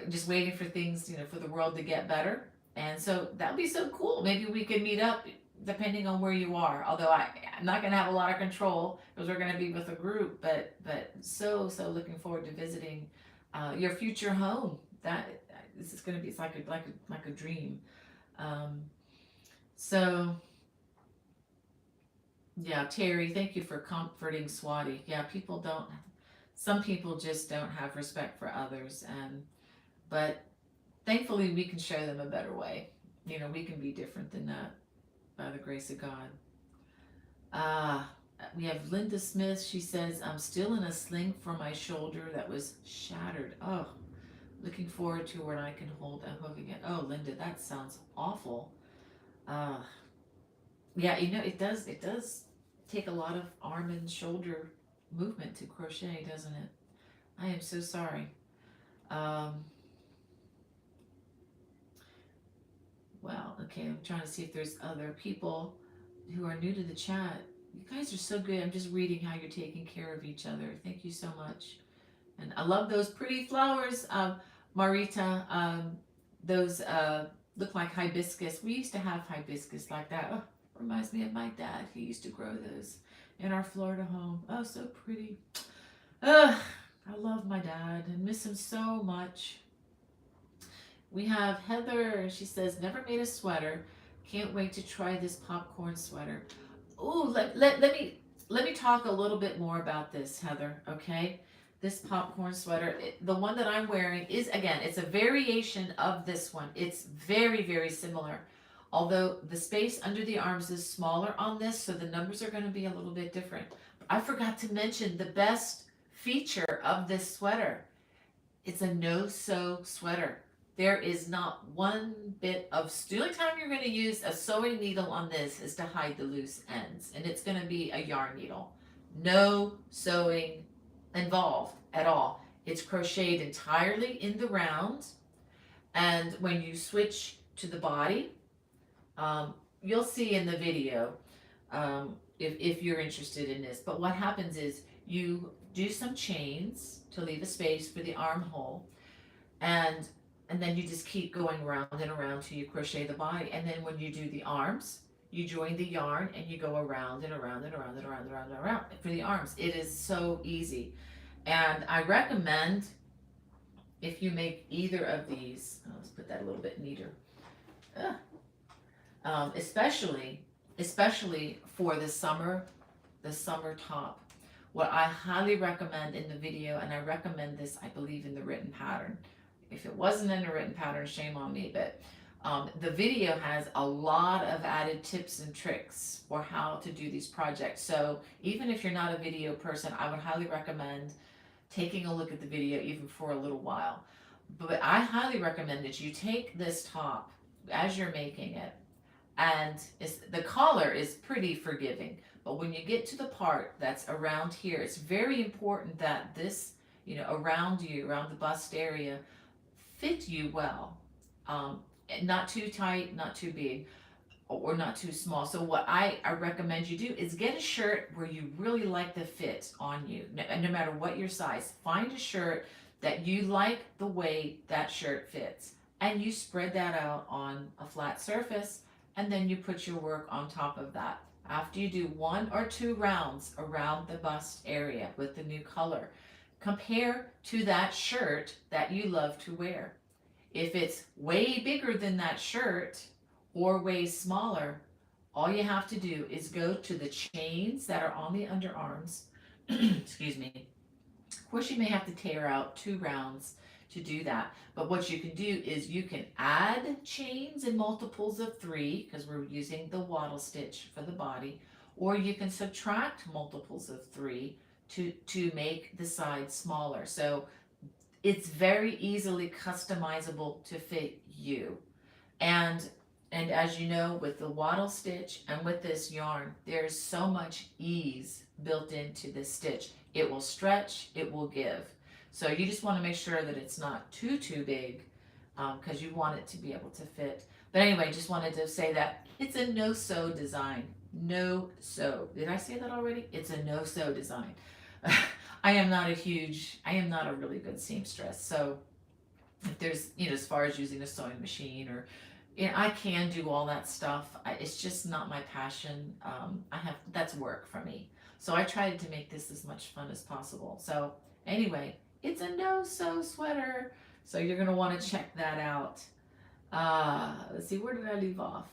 just waiting for things, for the world to get better. And so that'd be so cool. Maybe we could meet up depending on where you are. Although I'm not going to have a lot of control because we're going to be with a group, but so looking forward to visiting your future home. That this is going to be, it's like a dream. Um, so yeah, Terry, thank you for comforting Swati. Yeah, some people just don't have respect for others, and but thankfully we can show them a better way. We can be different than that by the grace of God. We have Linda Smith. She says, I'm still in a sling for my shoulder that was shattered. Oh, looking forward to when I can hold a hook again. Oh, Linda, that sounds awful. Uh, yeah, it does take a lot of arm and shoulder movement to crochet, doesn't it? I am so sorry. Um, well, okay, I'm trying to see if there's other people who are new to the chat. You guys are so good. I'm just reading how you're taking care of each other. Thank you so much. And I love those pretty flowers, Marita. Those look like hibiscus. We used to have hibiscus like that. Oh, reminds me of my dad. He used to grow those in our Florida home. Oh, so pretty. I love my dad and miss him so much. We have Heather. She says, never made a sweater. Can't wait to try this popcorn sweater. Ooh, let me talk a little bit more about this, Heather, okay? This popcorn sweater, the one that I'm wearing is, again, it's a variation of this one. It's very, very similar. Although the space under the arms is smaller on this, so the numbers are going to be a little bit different. I forgot to mention the best feature of this sweater. It's a no-sew sweater. There is not one bit of, the only time you're going to use a sewing needle on this is to hide the loose ends, and it's going to be a yarn needle. No sewing involved at all. It's crocheted entirely in the round, and when you switch to the body, you'll see in the video if you're interested in this. But what happens is you do some chains to leave a space for the armhole, and then you just keep going around and around till you crochet the body. And then when you do the arms, you join the yarn and you go around and around and around and around and around and around for the arms. It is so easy. And I recommend, if you make either of these, let's put that a little bit neater, especially for the summer top. What I highly recommend in the video, and I recommend this, I believe, in the written pattern. If it wasn't in a written pattern, shame on me, but the video has a lot of added tips and tricks for how to do these projects. So even if you're not a video person, I would highly recommend taking a look at the video even for a little while. But I highly recommend that you take this top as you're making it, and the collar is pretty forgiving. But when you get to the part that's around here, it's very important that this, around the bust area, fit you well. Not too tight, not too big, or not too small. So what I recommend you do is get a shirt where you really like the fit on you. No matter what your size, find a shirt that you like the way that shirt fits. And you spread that out on a flat surface, and then you put your work on top of that. After you do 1 or 2 rounds around the bust area with the new color, compare to that shirt that you love to wear. If it's way bigger than that shirt or way smaller, all you have to do is go to the chains that are on the underarms. Excuse me. Of course, you may have to tear out 2 rounds to do that. But what you can do is you can add chains in multiples of 3, because we're using the wattle stitch for the body, or you can subtract multiples of 3 to make the sides smaller. So it's very easily customizable to fit you. And as you know, with the wattle stitch and with this yarn, there's so much ease built into this stitch. It will stretch, it will give. So you just want to make sure that it's not too big, because you want it to be able to fit. But anyway, just wanted to say that it's a no-sew design. No sew. Did I say that already? It's a no-sew design. I am not a really good seamstress. So if there's, as far as using a sewing machine or, I can do all that stuff. It's just not my passion. That's work for me. So I tried to make this as much fun as possible. So anyway, it's a no-sew sweater. So you're gonna want to check that out. Let's see, where did I leave off?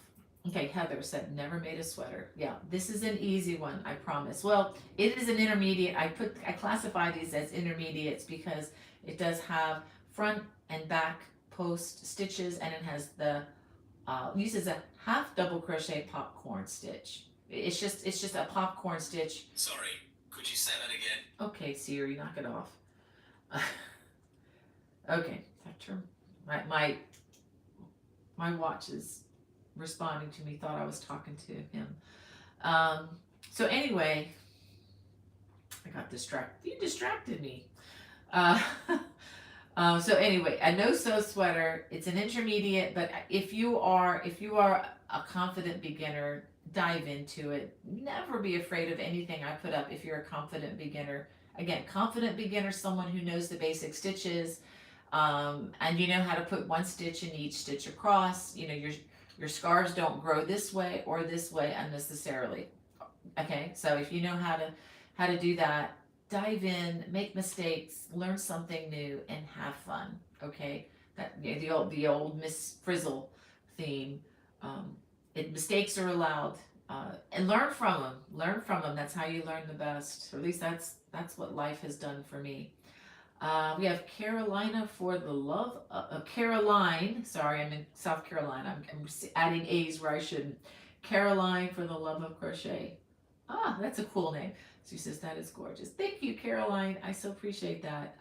Okay, Heather said never made a sweater. Yeah, this is an easy one, I promise. Well, it is an intermediate. I classify these as intermediates because it does have front and back post stitches, and it has the uses a half double crochet popcorn stitch. It's just a popcorn stitch. Sorry, could you say that again? Okay, Siri, knock it off. Okay, my watch is responding to me. Thought I was talking to him. So anyway, I got distracted. You distracted me. Uh, so anyway, a no-sew sweater. It's an intermediate, but if you are a confident beginner, dive into it. Never be afraid of anything I put up if you're a confident beginner. Again, confident beginner, someone who knows the basic stitches, and you know how to put one stitch in each stitch across. Your scarves don't grow this way or this way unnecessarily. Okay, so if you know how to do that, dive in, make mistakes, learn something new, and have fun. Okay, the old Miss Frizzle theme. Mistakes are allowed, and learn from them. Learn from them. That's how you learn the best. Or at least that's what life has done for me. We have Carolina for the love. Caroline. Sorry, I'm in South Carolina. I'm adding A's where I shouldn't. Caroline for the love of crochet. Ah, that's a cool name. She says that is gorgeous. Thank you, Caroline. I so appreciate that.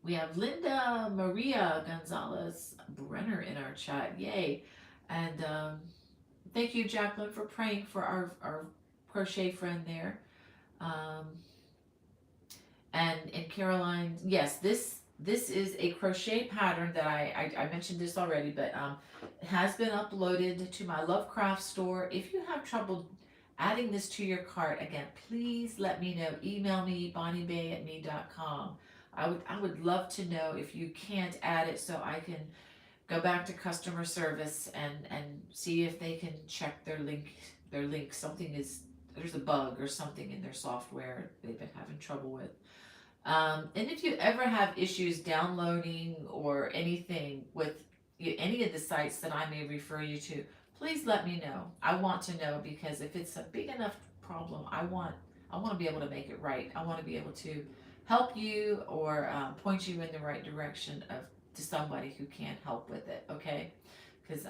We have Linda Maria Gonzalez Brenner in our chat. Yay. And thank you, Jacqueline, for praying for our crochet friend there. And Caroline, yes, this is a crochet pattern that I mentioned this already, but it has been uploaded to my Lovecraft store. If you have trouble adding this to your cart, again, please let me know. Email me, bonniebay@me.com. I would love to know if you can't add it so I can go back to customer service and see if they can check their link. There's a bug or something in their software they've been having trouble with. And if you ever have issues downloading or anything with any of the sites that I may refer you to, please let me know. I want to know, because if it's a big enough problem, I want to be able to make it right. I want to be able to help you or point you in the right direction to somebody who can help with it. Okay, because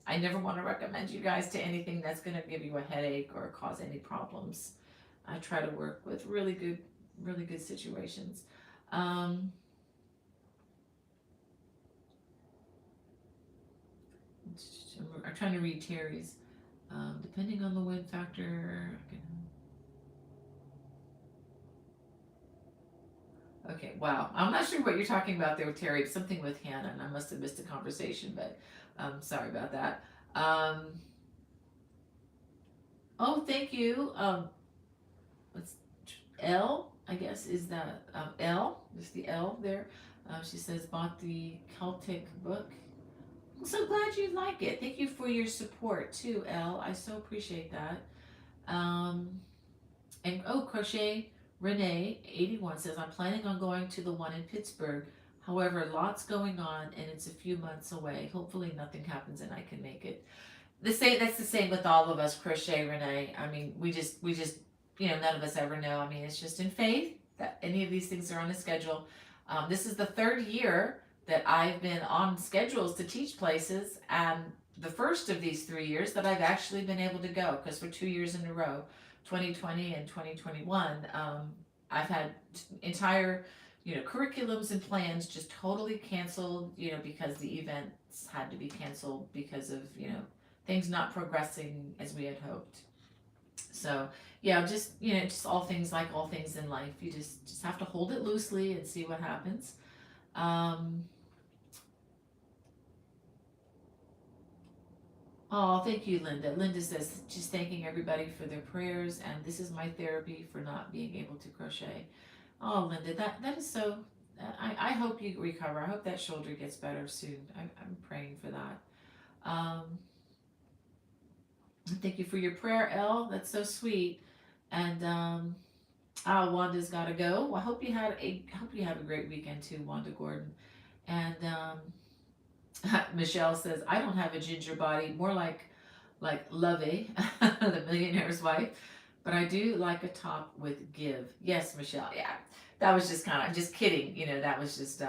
I never want to recommend you guys to anything that's going to give you a headache or cause any problems. I try to work with really good situations. I'm trying to read Terry's. Depending on the wind factor. Okay, wow. I'm not sure what you're talking about there, Terry. Something with Hannah, and I must have missed a conversation, but sorry about that. Oh, thank you. Let's L, I guess, is that L? Just the L there. She says, bought the Celtic book. I'm so glad you like it. Thank you for your support too, L. I so appreciate that. And Crochet Renee 81 says, I'm planning on going to the one in Pittsburgh. However, lots going on and it's a few months away. Hopefully nothing happens and I can make it. That's the same with all of us, Crochet Renee. I mean, we just none of us ever know. I mean, it's just in faith that any of these things are on a schedule. This is the third year that I've been on schedules to teach places, and the first of these 3 years that I've actually been able to go, because for 2 years in a row, 2020 and 2021, I've had entire curriculums and plans just totally canceled, because the events had to be canceled because of things not progressing as we had hoped. So yeah, just just all things, like all things in life, you just have to hold it loosely and see what happens. Um, oh, thank you, Linda. Linda says she's thanking everybody for their prayers, and this is my therapy for not being able to crochet. Oh, Linda, that is so. I hope you recover. I hope that shoulder gets better soon. I'm praying for that. Um, thank you for your prayer, Elle. That's so sweet. And Wanda's got to go. Well, I hope you have a great weekend too, Wanda Gordon. And Michelle says I don't have a ginger body, more like Lovey, the millionaire's wife, but I do like a top with give. Yes, Michelle. Yeah, that was just kind of just kidding. That was just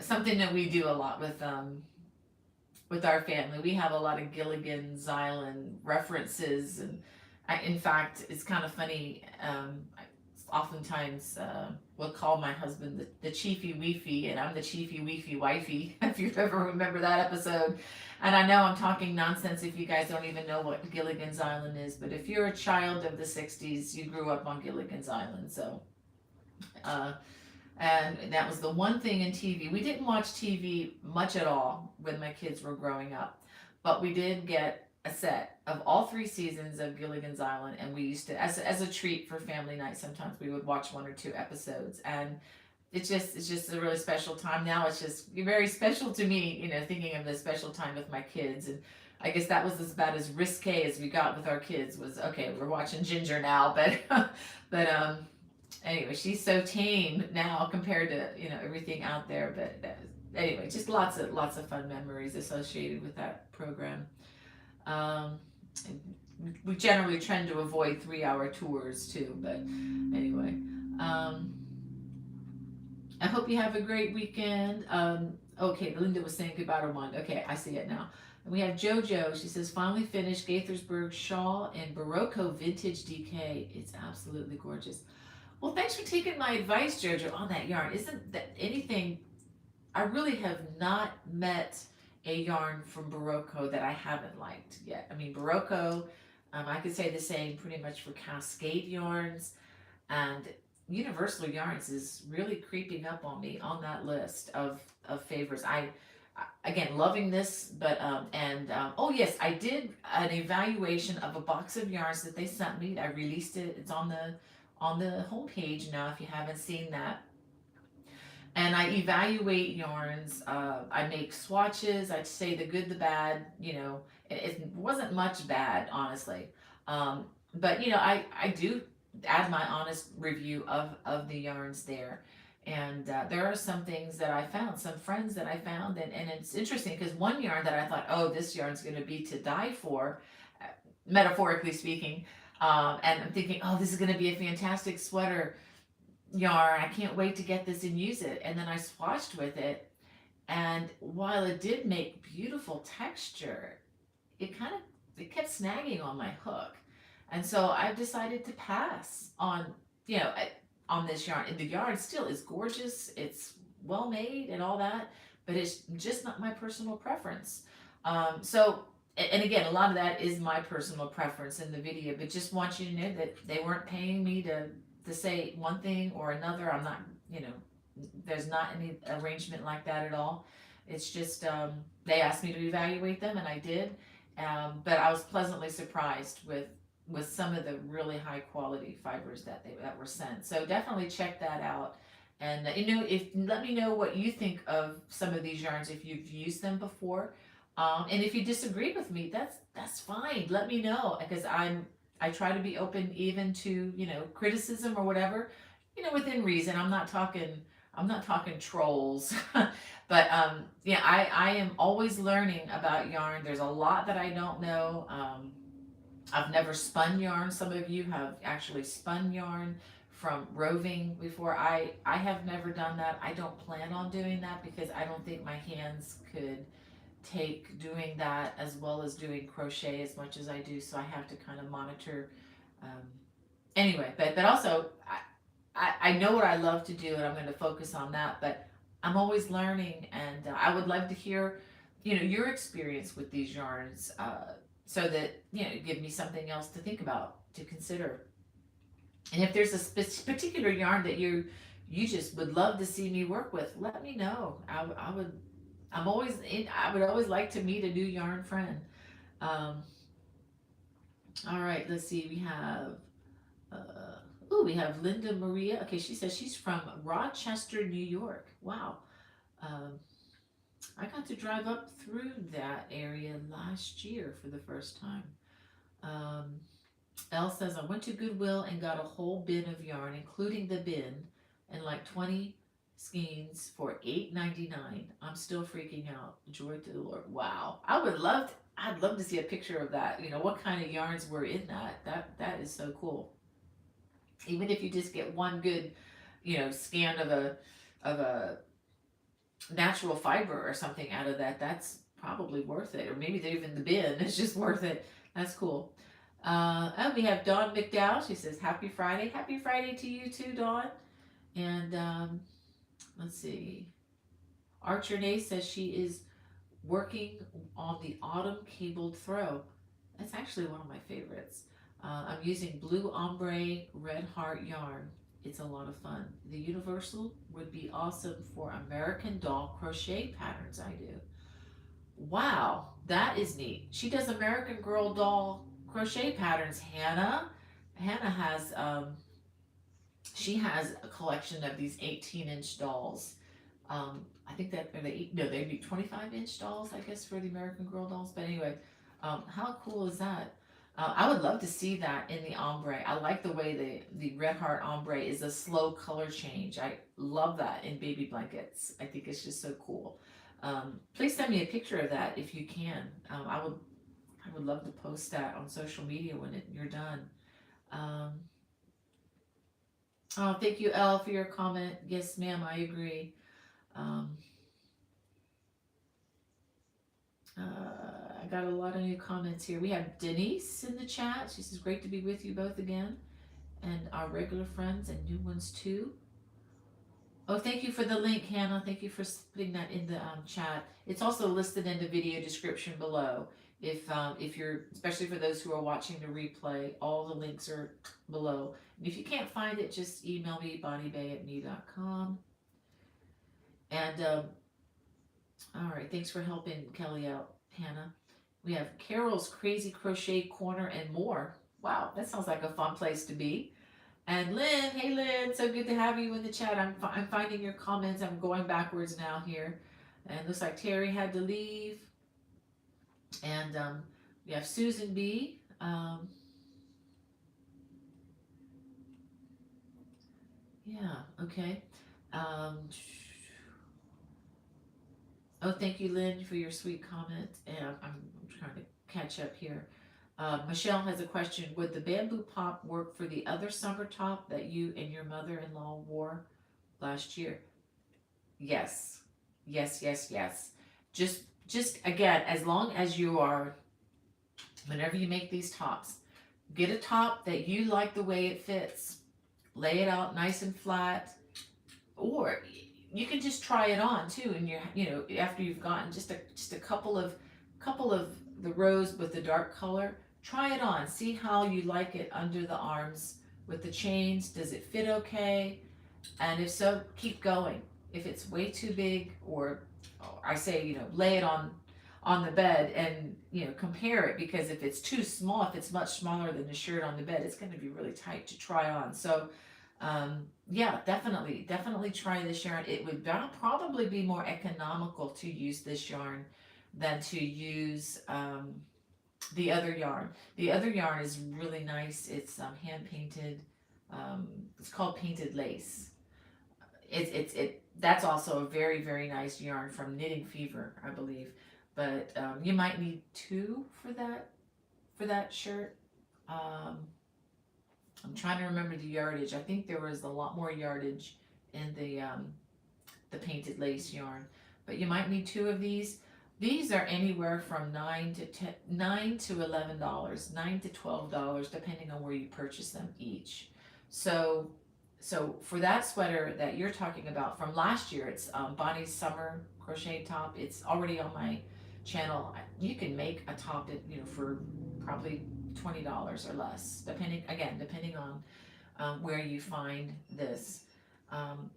something that we do a lot with our family. We have a lot of Gilligan's Island references, and in fact, it's kind of funny. I oftentimes will call my husband the Chiefy Weefy, and I'm the Chiefy Weefy Wifey, if you ever remember that episode. And I know I'm talking nonsense if you guys don't even know what Gilligan's Island is, but if you're a child of the 60s, you grew up on Gilligan's Island. So, uh, and that was the one thing in TV. We didn't watch TV much at all when my kids were growing up, but we did get a set of all 3 seasons of Gilligan's Island, and we used to, as a treat for family night, sometimes we would watch 1 or 2 episodes, and it's just a really special time. Now it's just very special to me, thinking of the special time with my kids, and I guess that was about as risque as we got with our kids. Was okay, we're watching Ginger now, but but anyway, she's so tame now compared to everything out there. But anyway, just lots of fun memories associated with that program. Um, we generally tend to avoid 3-hour tours too. But anyway, um, I hope you have a great weekend. Okay, Linda was saying goodbye to Wanda. Okay, I see it now. And we have JoJo. She says, finally finished Gaithersburg Shawl in Barocco Vintage DK. It's absolutely gorgeous. Well, thanks for taking my advice, Jojo, on that yarn. Isn't that anything? I really have not met a yarn from Barocco that I haven't liked yet. I mean, Barocco, I could say the same pretty much for Cascade yarns, and Universal Yarns is really creeping up on me on that list of favorites. Again, loving this, but oh yes, I did an evaluation of a box of yarns that they sent me. I released it. It's on the homepage now if you haven't seen that. And I evaluate yarns. I make swatches. I say the good, the bad. It wasn't much bad, honestly. But I do add my honest review of the yarns there. And there are some things that I found, some friends that I found, and it's interesting because one yarn that I thought, oh, this yarn's going to be to die for, metaphorically speaking, and I'm thinking, oh, this is going to be a fantastic sweater yarn. I can't wait to get this and use it. And then I swatched with it, and while it did make beautiful texture, it kept snagging on my hook, and so I've decided to pass on you know on this yarn. And the yarn still is gorgeous. It's well made and all that, but it's just not my personal preference. So and again, a lot of that is my personal preference in the video, but just want you to know that they weren't paying me to say one thing or another. I'm not, there's not any arrangement like that at all. It's just they asked me to evaluate them, and I did. But I was pleasantly surprised with some of the really high quality fibers that were sent. So definitely check that out. And if let me know what you think of some of these yarns if you've used them before. And if you disagree with me, that's fine. Let me know, because I try to be open even to criticism or whatever, within reason. I'm not talking trolls, but yeah, I am always learning about yarn. There's a lot that I don't know. I've never spun yarn. Some of you have actually spun yarn from roving before. I have never done that. I don't plan on doing that because I don't think my hands could take doing that as well as doing crochet as much as I do, so I have to kind of monitor. Um, anyway, but also I know what I love to do, and I'm going to focus on that. But I'm always learning, and I would love to hear, your experience with these yarns. so that, give me something else to think about, to consider. And if there's a particular yarn that you just would love to see me work with, let me know. I would, I would always like to meet a new yarn friend. Um, all right, let's see. We have Linda Maria. Okay, she says she's from Rochester, New York. Wow. Um, I got to drive up through that area last year for the first time. Um, Elle says, I went to Goodwill and got a whole bin of yarn, including the bin, and like 20 skeins for $8.99. I'm still freaking out. Joy to the Lord. Wow. I'd love to see a picture of that. What kind of yarns were in that. That is so cool. Even if you just get one good, scan of a natural fiber or something out of that, that's probably worth it. Or maybe even the bin is just worth it. That's cool. And we have Dawn McDowell. She says, Happy Friday. Happy Friday to you too, Dawn. And let's see. Archer Nay says she is working on the autumn cabled throw. That's actually one of my favorites. I'm using blue ombre red heart yarn. It's a lot of fun. The universal would be awesome for American doll crochet patterns I do. Wow, that is neat. She does American Girl doll crochet patterns. Hannah has she has a collection of these 18-inch dolls. I think that they'd be 25-inch dolls, I guess, for the American Girl dolls. But anyway, how cool is that? I would love to see that in the ombre. I like the way the red heart ombre is a slow color change. I love that in baby blankets. I think it's just so cool. Please send me a picture of that if you can. I would love to post that on social media when you're done. Oh, thank you, Elle, for your comment. Yes, ma'am, I agree. Um, I got a lot of new comments here. We have Denise in the chat. She says, great to be with you both again. And our regular friends and new ones too. Oh, thank you for the link, Hannah. Thank you for putting that in the chat. It's also listed in the video description below. If you're, especially for those who are watching the replay, all the links are below. And if you can't find it, just email me, bonniebay@me.com. And all right, thanks for helping Kelly out, Hannah. We have Carol's Crazy Crochet Corner and more. Wow, that sounds like a fun place to be. And Lynn, hey Lynn, so good to have you in the chat. I'm finding your comments. I'm going backwards now here. And looks like Terry had to leave. And we have Susan B. Yeah, okay. Oh, thank you, Lynn, for your sweet comment. And I'm trying to catch up here. Michelle has a question. Would the bamboo pop work for the other summer top that you and your mother-in-law wore last year? Yes. Yes, yes, yes. Just again, as long as you are, whenever you make these tops, get a top that you like the way it fits. Lay it out nice and flat. Or you can just try it on too, and after you've gotten just a couple of the rows with the dark color, try it on, see how you like it under the arms with the chains. Does it fit okay? And if so, keep going. If it's way too big, or I say, lay it on the bed and compare it, because if it's too small, if it's much smaller than the shirt on the bed, it's going to be really tight to try on. So yeah, definitely try this yarn. It would probably be more economical to use this yarn than to use the other yarn. The other yarn is really nice. It's hand painted. It's called painted lace. That's also a very, very nice yarn from Knitting Fever, I believe. But you might need two for that shirt. I'm trying to remember the yardage. I think there was a lot more yardage in the painted lace yarn, but you might need two of these. These are anywhere from $9 to $11, $9 to $12, depending on where you purchase them each. So for that sweater that you're talking about from last year, it's Bonnie's summer crochet top. It's already on my channel, you can make a top that, you know, for probably $20 or less, depending on where you find this.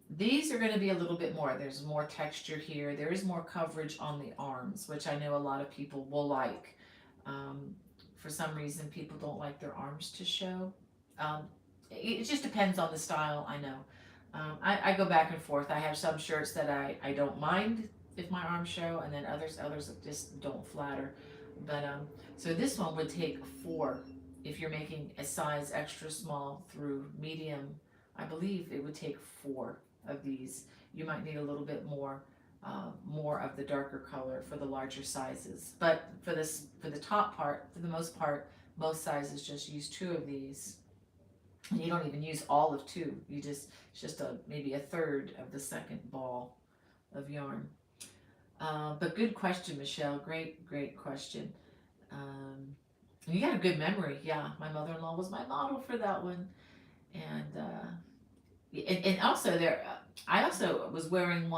These are going to be a little bit more. There's more texture here. There is more coverage on the arms, which I know a lot of people will like. For some reason, people don't like their arms to show. It just depends on the style, I know. I go back and forth. I have some shirts that I don't mind if my arms show, and then others that just don't flatter. But so this one would take 4 if you're making a size extra small through medium. I believe it would take 4 of these. You might need a little bit more of the darker color for the larger sizes. But for the top part, for the most part, most sizes just use 2 of these. And you don't even use all of 2. It's just maybe a third of the second ball of yarn. But good question, Michelle. Great question. You got a good memory. Yeah, my mother-in-law was my model for that one. And also I also was wearing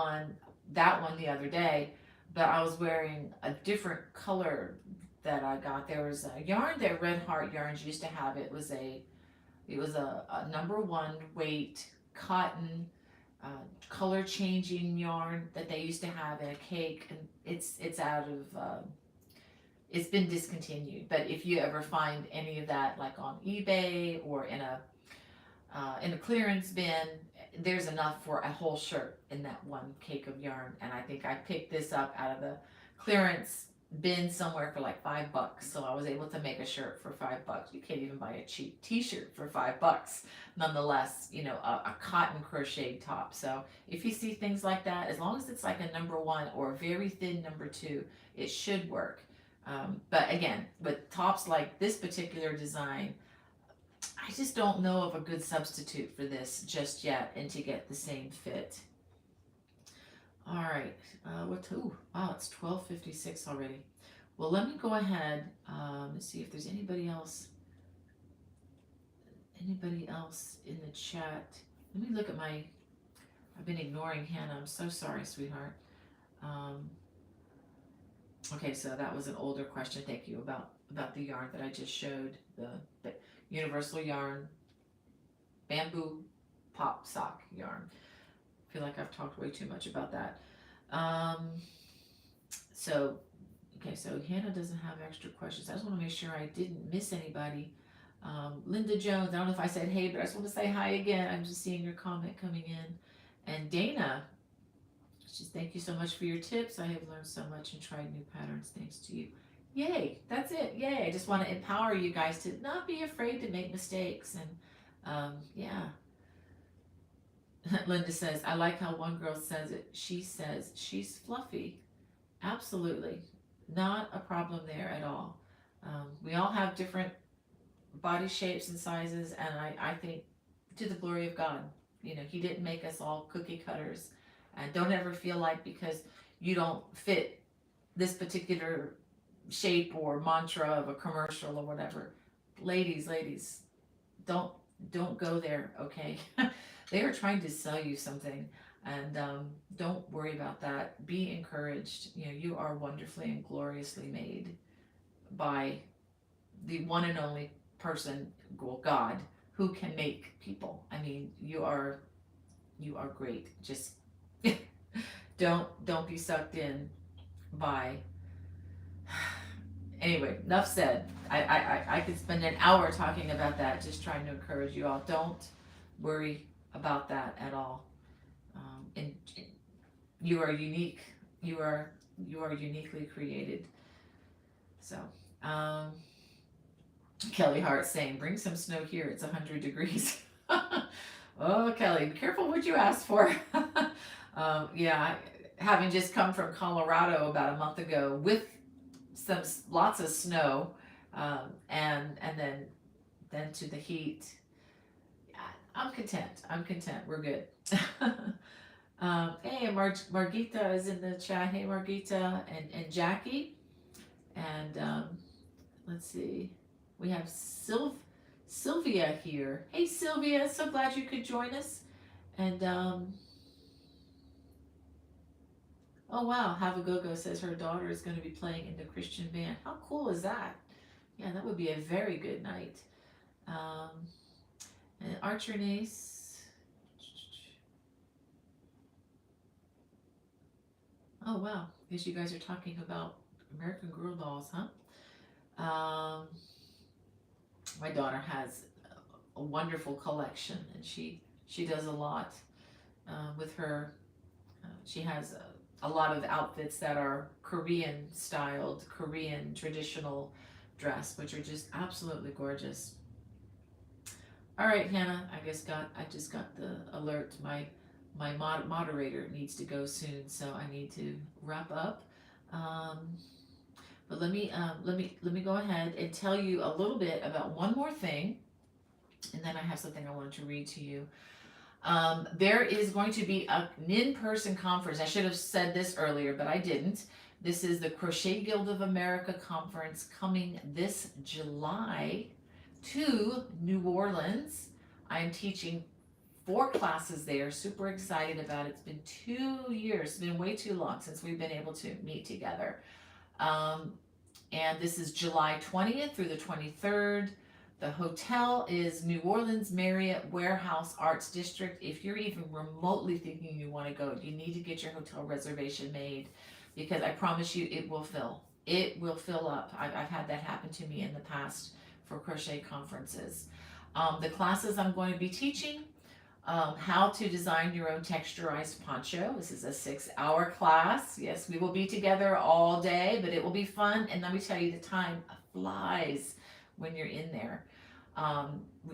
that one the other day, but I was wearing a different color that I got. There was a yarn that Red Heart Yarns used to have. It was a number 1 weight cotton color changing yarn that they used to have in a cake, and it's out of it's been discontinued. But if you ever find any of that, like on eBay or in a clearance bin, there's enough for a whole shirt in that one cake of yarn. And I think I picked this up out of the clearance bin somewhere for like $5. So I was able to make a shirt for $5. You can't even buy a cheap t-shirt for $5. Nonetheless, you know, a cotton crocheted top. So if you see things like that, as long as it's like a number 1 or a very thin number 2, it should work. But again, with tops like this particular design, I just don't know of a good substitute for this just yet, and to get the same fit. All right, wow, it's 12:56 already. Well, let me go ahead, and see if there's anybody else in the chat. Let me look at I've been ignoring Hannah. I'm so sorry, sweetheart. Okay, so that was an older question. Thank you about the yarn that I just showed, the Universal Yarn bamboo pop sock yarn. I feel like I've talked way too much about that. So Hannah doesn't have extra questions. I just want to make sure I didn't miss anybody. Linda Jones, I don't know if I said hey, but I just want to say hi again. I'm just seeing your comment coming in. And Dana, just thank you so much for your tips. I have learned so much and tried new patterns thanks to you. Yay, that's it. Yay. I just want to empower you guys to not be afraid to make mistakes. And yeah. Linda says, I like how one girl says it. She says she's fluffy. Absolutely. Not a problem there at all. We all have different body shapes and sizes, and I think to the glory of God, you know, He didn't make us all cookie cutters. And don't ever feel like because you don't fit this particular shape or mantra of a commercial or whatever. Ladies, don't go there, okay? They are trying to sell you something, and don't worry about that. Be encouraged. You know, you are wonderfully and gloriously made by the one and only person, well, God, who can make people. I mean, you are great. Just don't be sucked in by. Anyway, enough said. I could spend an hour talking about that, just trying to encourage you all. Don't worry about that at all. And you are unique. You are uniquely created. So, Kelly Hart saying, bring some snow here. It's 100 degrees. Oh, Kelly, be careful what you ask for. Yeah, having just come from Colorado about a month ago with lots of snow, and then to the heat. I'm content. We're good. Hey, Margita is in the chat. Hey, Margita and Jackie. And let's see. We have Sylvia here. Hey, Sylvia. So glad you could join us. And Oh wow, Have a Go Go says her daughter is going to be playing in the Christian band. How cool is that? Yeah, that would be a very good night. Um, and Archer and Ace. Oh wow, because you guys are talking about American Girl dolls, huh? Um, my daughter has a wonderful collection, and she does a lot with her. She has a lot of outfits that are Korean styled, Korean traditional dress, which are just absolutely gorgeous. All right, Hannah, I just got the alert. My moderator needs to go soon, so I need to wrap up. Um, but let me go ahead and tell you a little bit about one more thing, and then I have something I wanted to read to you. There is going to be an in-person conference. I should have said this earlier, but I didn't. This is the Crochet Guild of America conference coming this July to New Orleans. I am teaching 4 classes there. Super excited about it. It's been 2 years. It's been way too long since we've been able to meet together. Um, and this is July 20th through the 23rd. The hotel is New Orleans Marriott Warehouse Arts District. If you're even remotely thinking you want to go, you need to get your hotel reservation made, because I promise you it will fill. It will fill up. I've had that happen to me in the past for crochet conferences. The classes I'm going to be teaching: how to design your own texturized poncho. This is a 6-hour class. Yes, we will be together all day, but it will be fun. And let me tell you, the time flies when you're in there.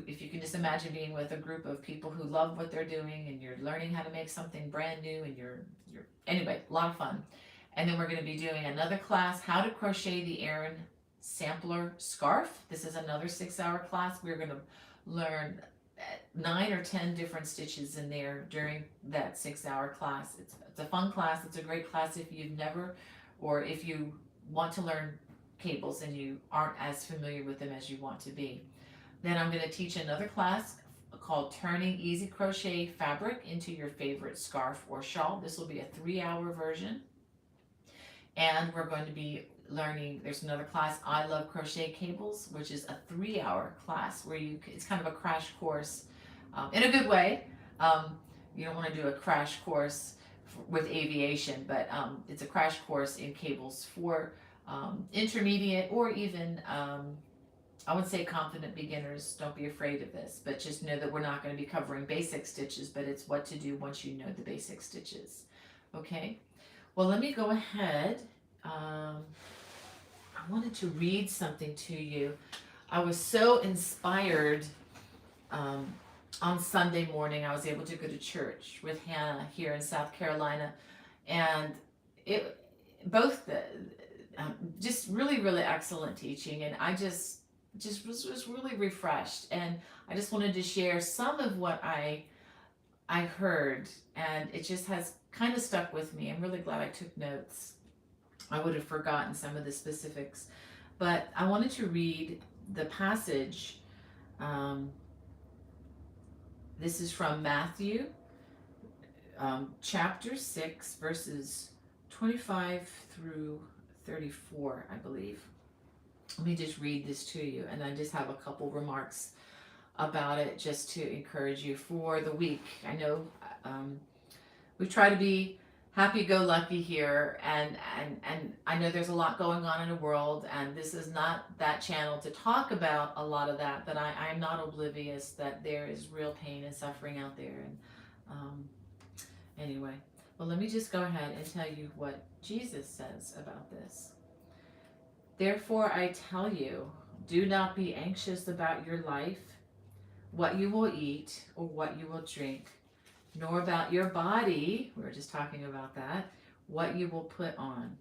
If you can just imagine being with a group of people who love what they're doing, and you're learning how to make something brand new, and you're anyway, a lot of fun. And then we're going to be doing another class, how to crochet the Aran sampler scarf. This is another 6-hour class. We're going to learn 9 or 10 different stitches in there during that 6-hour class. It's a fun class. It's a great class if you've never, or if you want to learn cables and you aren't as familiar with them as you want to be. Then I'm going to teach another class called Turning Easy Crochet Fabric into Your Favorite Scarf or Shawl. This will be a 3-hour version. And we're going to be learning, there's another class, I Love Crochet Cables, which is a 3-hour class where it's kind of a crash course, in a good way. You don't want to do a crash course with aviation, but it's a crash course in cables for intermediate, or even I would say confident beginners. Don't be afraid of this, but just know that we're not going to be covering basic stitches, but it's what to do once you know the basic stitches. Okay, well, let me go ahead. I wanted to read something to you. I was so inspired. On Sunday morning, I was able to go to church with Hannah here in South Carolina, and it both the just really, really excellent teaching, and I just was really refreshed, and I just wanted to share some of what I heard, and it just has kind of stuck with me. I'm really glad I took notes. I would have forgotten some of the specifics, but I wanted to read the passage. This is from Matthew, chapter 6, verses 25 through 34, I believe. Let me just read this to you, and I just have a couple remarks about it just to encourage you for the week. I know we try to be happy-go-lucky here, and I know there's a lot going on in the world, and this is not that channel to talk about a lot of that, but I am not oblivious that there is real pain and suffering out there. And anyway, well, let me just go ahead and tell you what Jesus says about this. Therefore I tell you, do not be anxious about your life, what you will eat or what you will drink, nor about your body, we were just talking about that, what you will put on.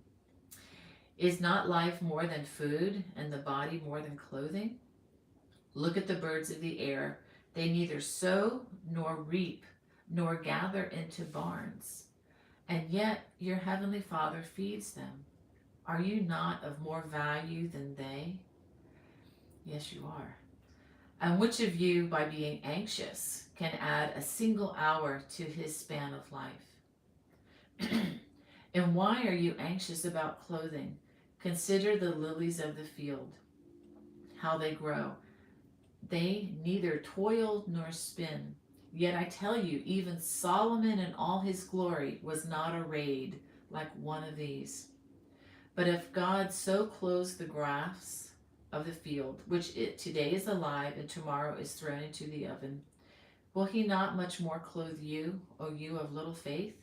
Is not life more than food, and the body more than clothing? Look at the birds of the air. They neither sow nor reap nor gather into barns, and yet your heavenly Father feeds them. Are you not of more value than they? Yes, you are. And which of you, by being anxious, can add a single hour to his span of life? And why are you anxious about clothing? Consider the lilies of the field, how they grow. They neither toil nor spin. Yet I tell you, even Solomon in all his glory was not arrayed like one of these. But if God so clothes the grass of the field, which today is alive and tomorrow is thrown into the oven, will he not much more clothe you, O you of little faith?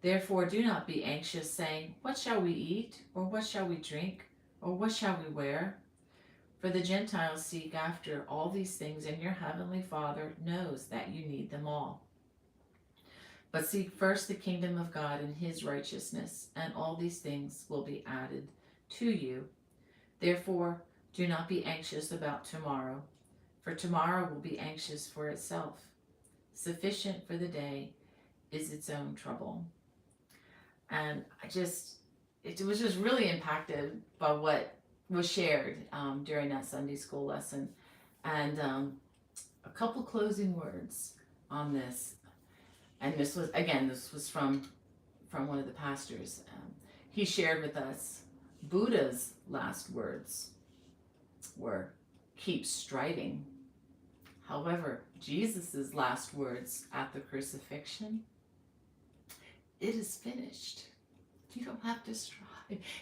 Therefore do not be anxious, saying, what shall we eat? Or what shall we drink? Or what shall we wear? For the Gentiles seek after all these things, and your heavenly Father knows that you need them all. But seek first the kingdom of God and his righteousness, and all these things will be added to you. Therefore, do not be anxious about tomorrow, for tomorrow will be anxious for itself. Sufficient for the day is its own trouble. And it was just really impacted by what was shared during that Sunday school lesson. And a couple closing words on this. And this was from one of the pastors. He shared with us Buddha's last words were, keep striving. However, Jesus' last words at the crucifixion, it is finished. You don't have to strive.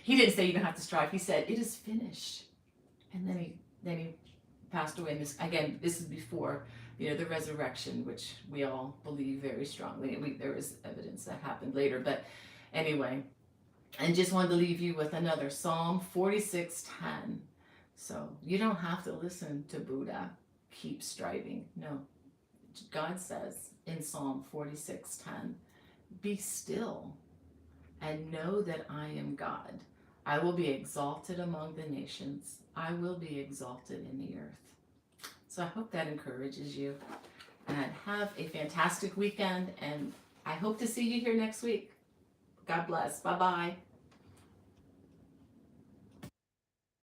He didn't say you don't have to strive. He said, it is finished. And then he passed away. And this is before, the resurrection, which we all believe very strongly. There is evidence that happened later. But anyway, and just wanted to leave you with another Psalm 46:10. So you don't have to listen to Buddha. Keep striving. No. God says in Psalm 46:10, be still and know that I am God. I will be exalted among the nations. I will be exalted in the earth. So I hope that encourages you. And have a fantastic weekend. And I hope to see you here next week. God bless. Bye-bye.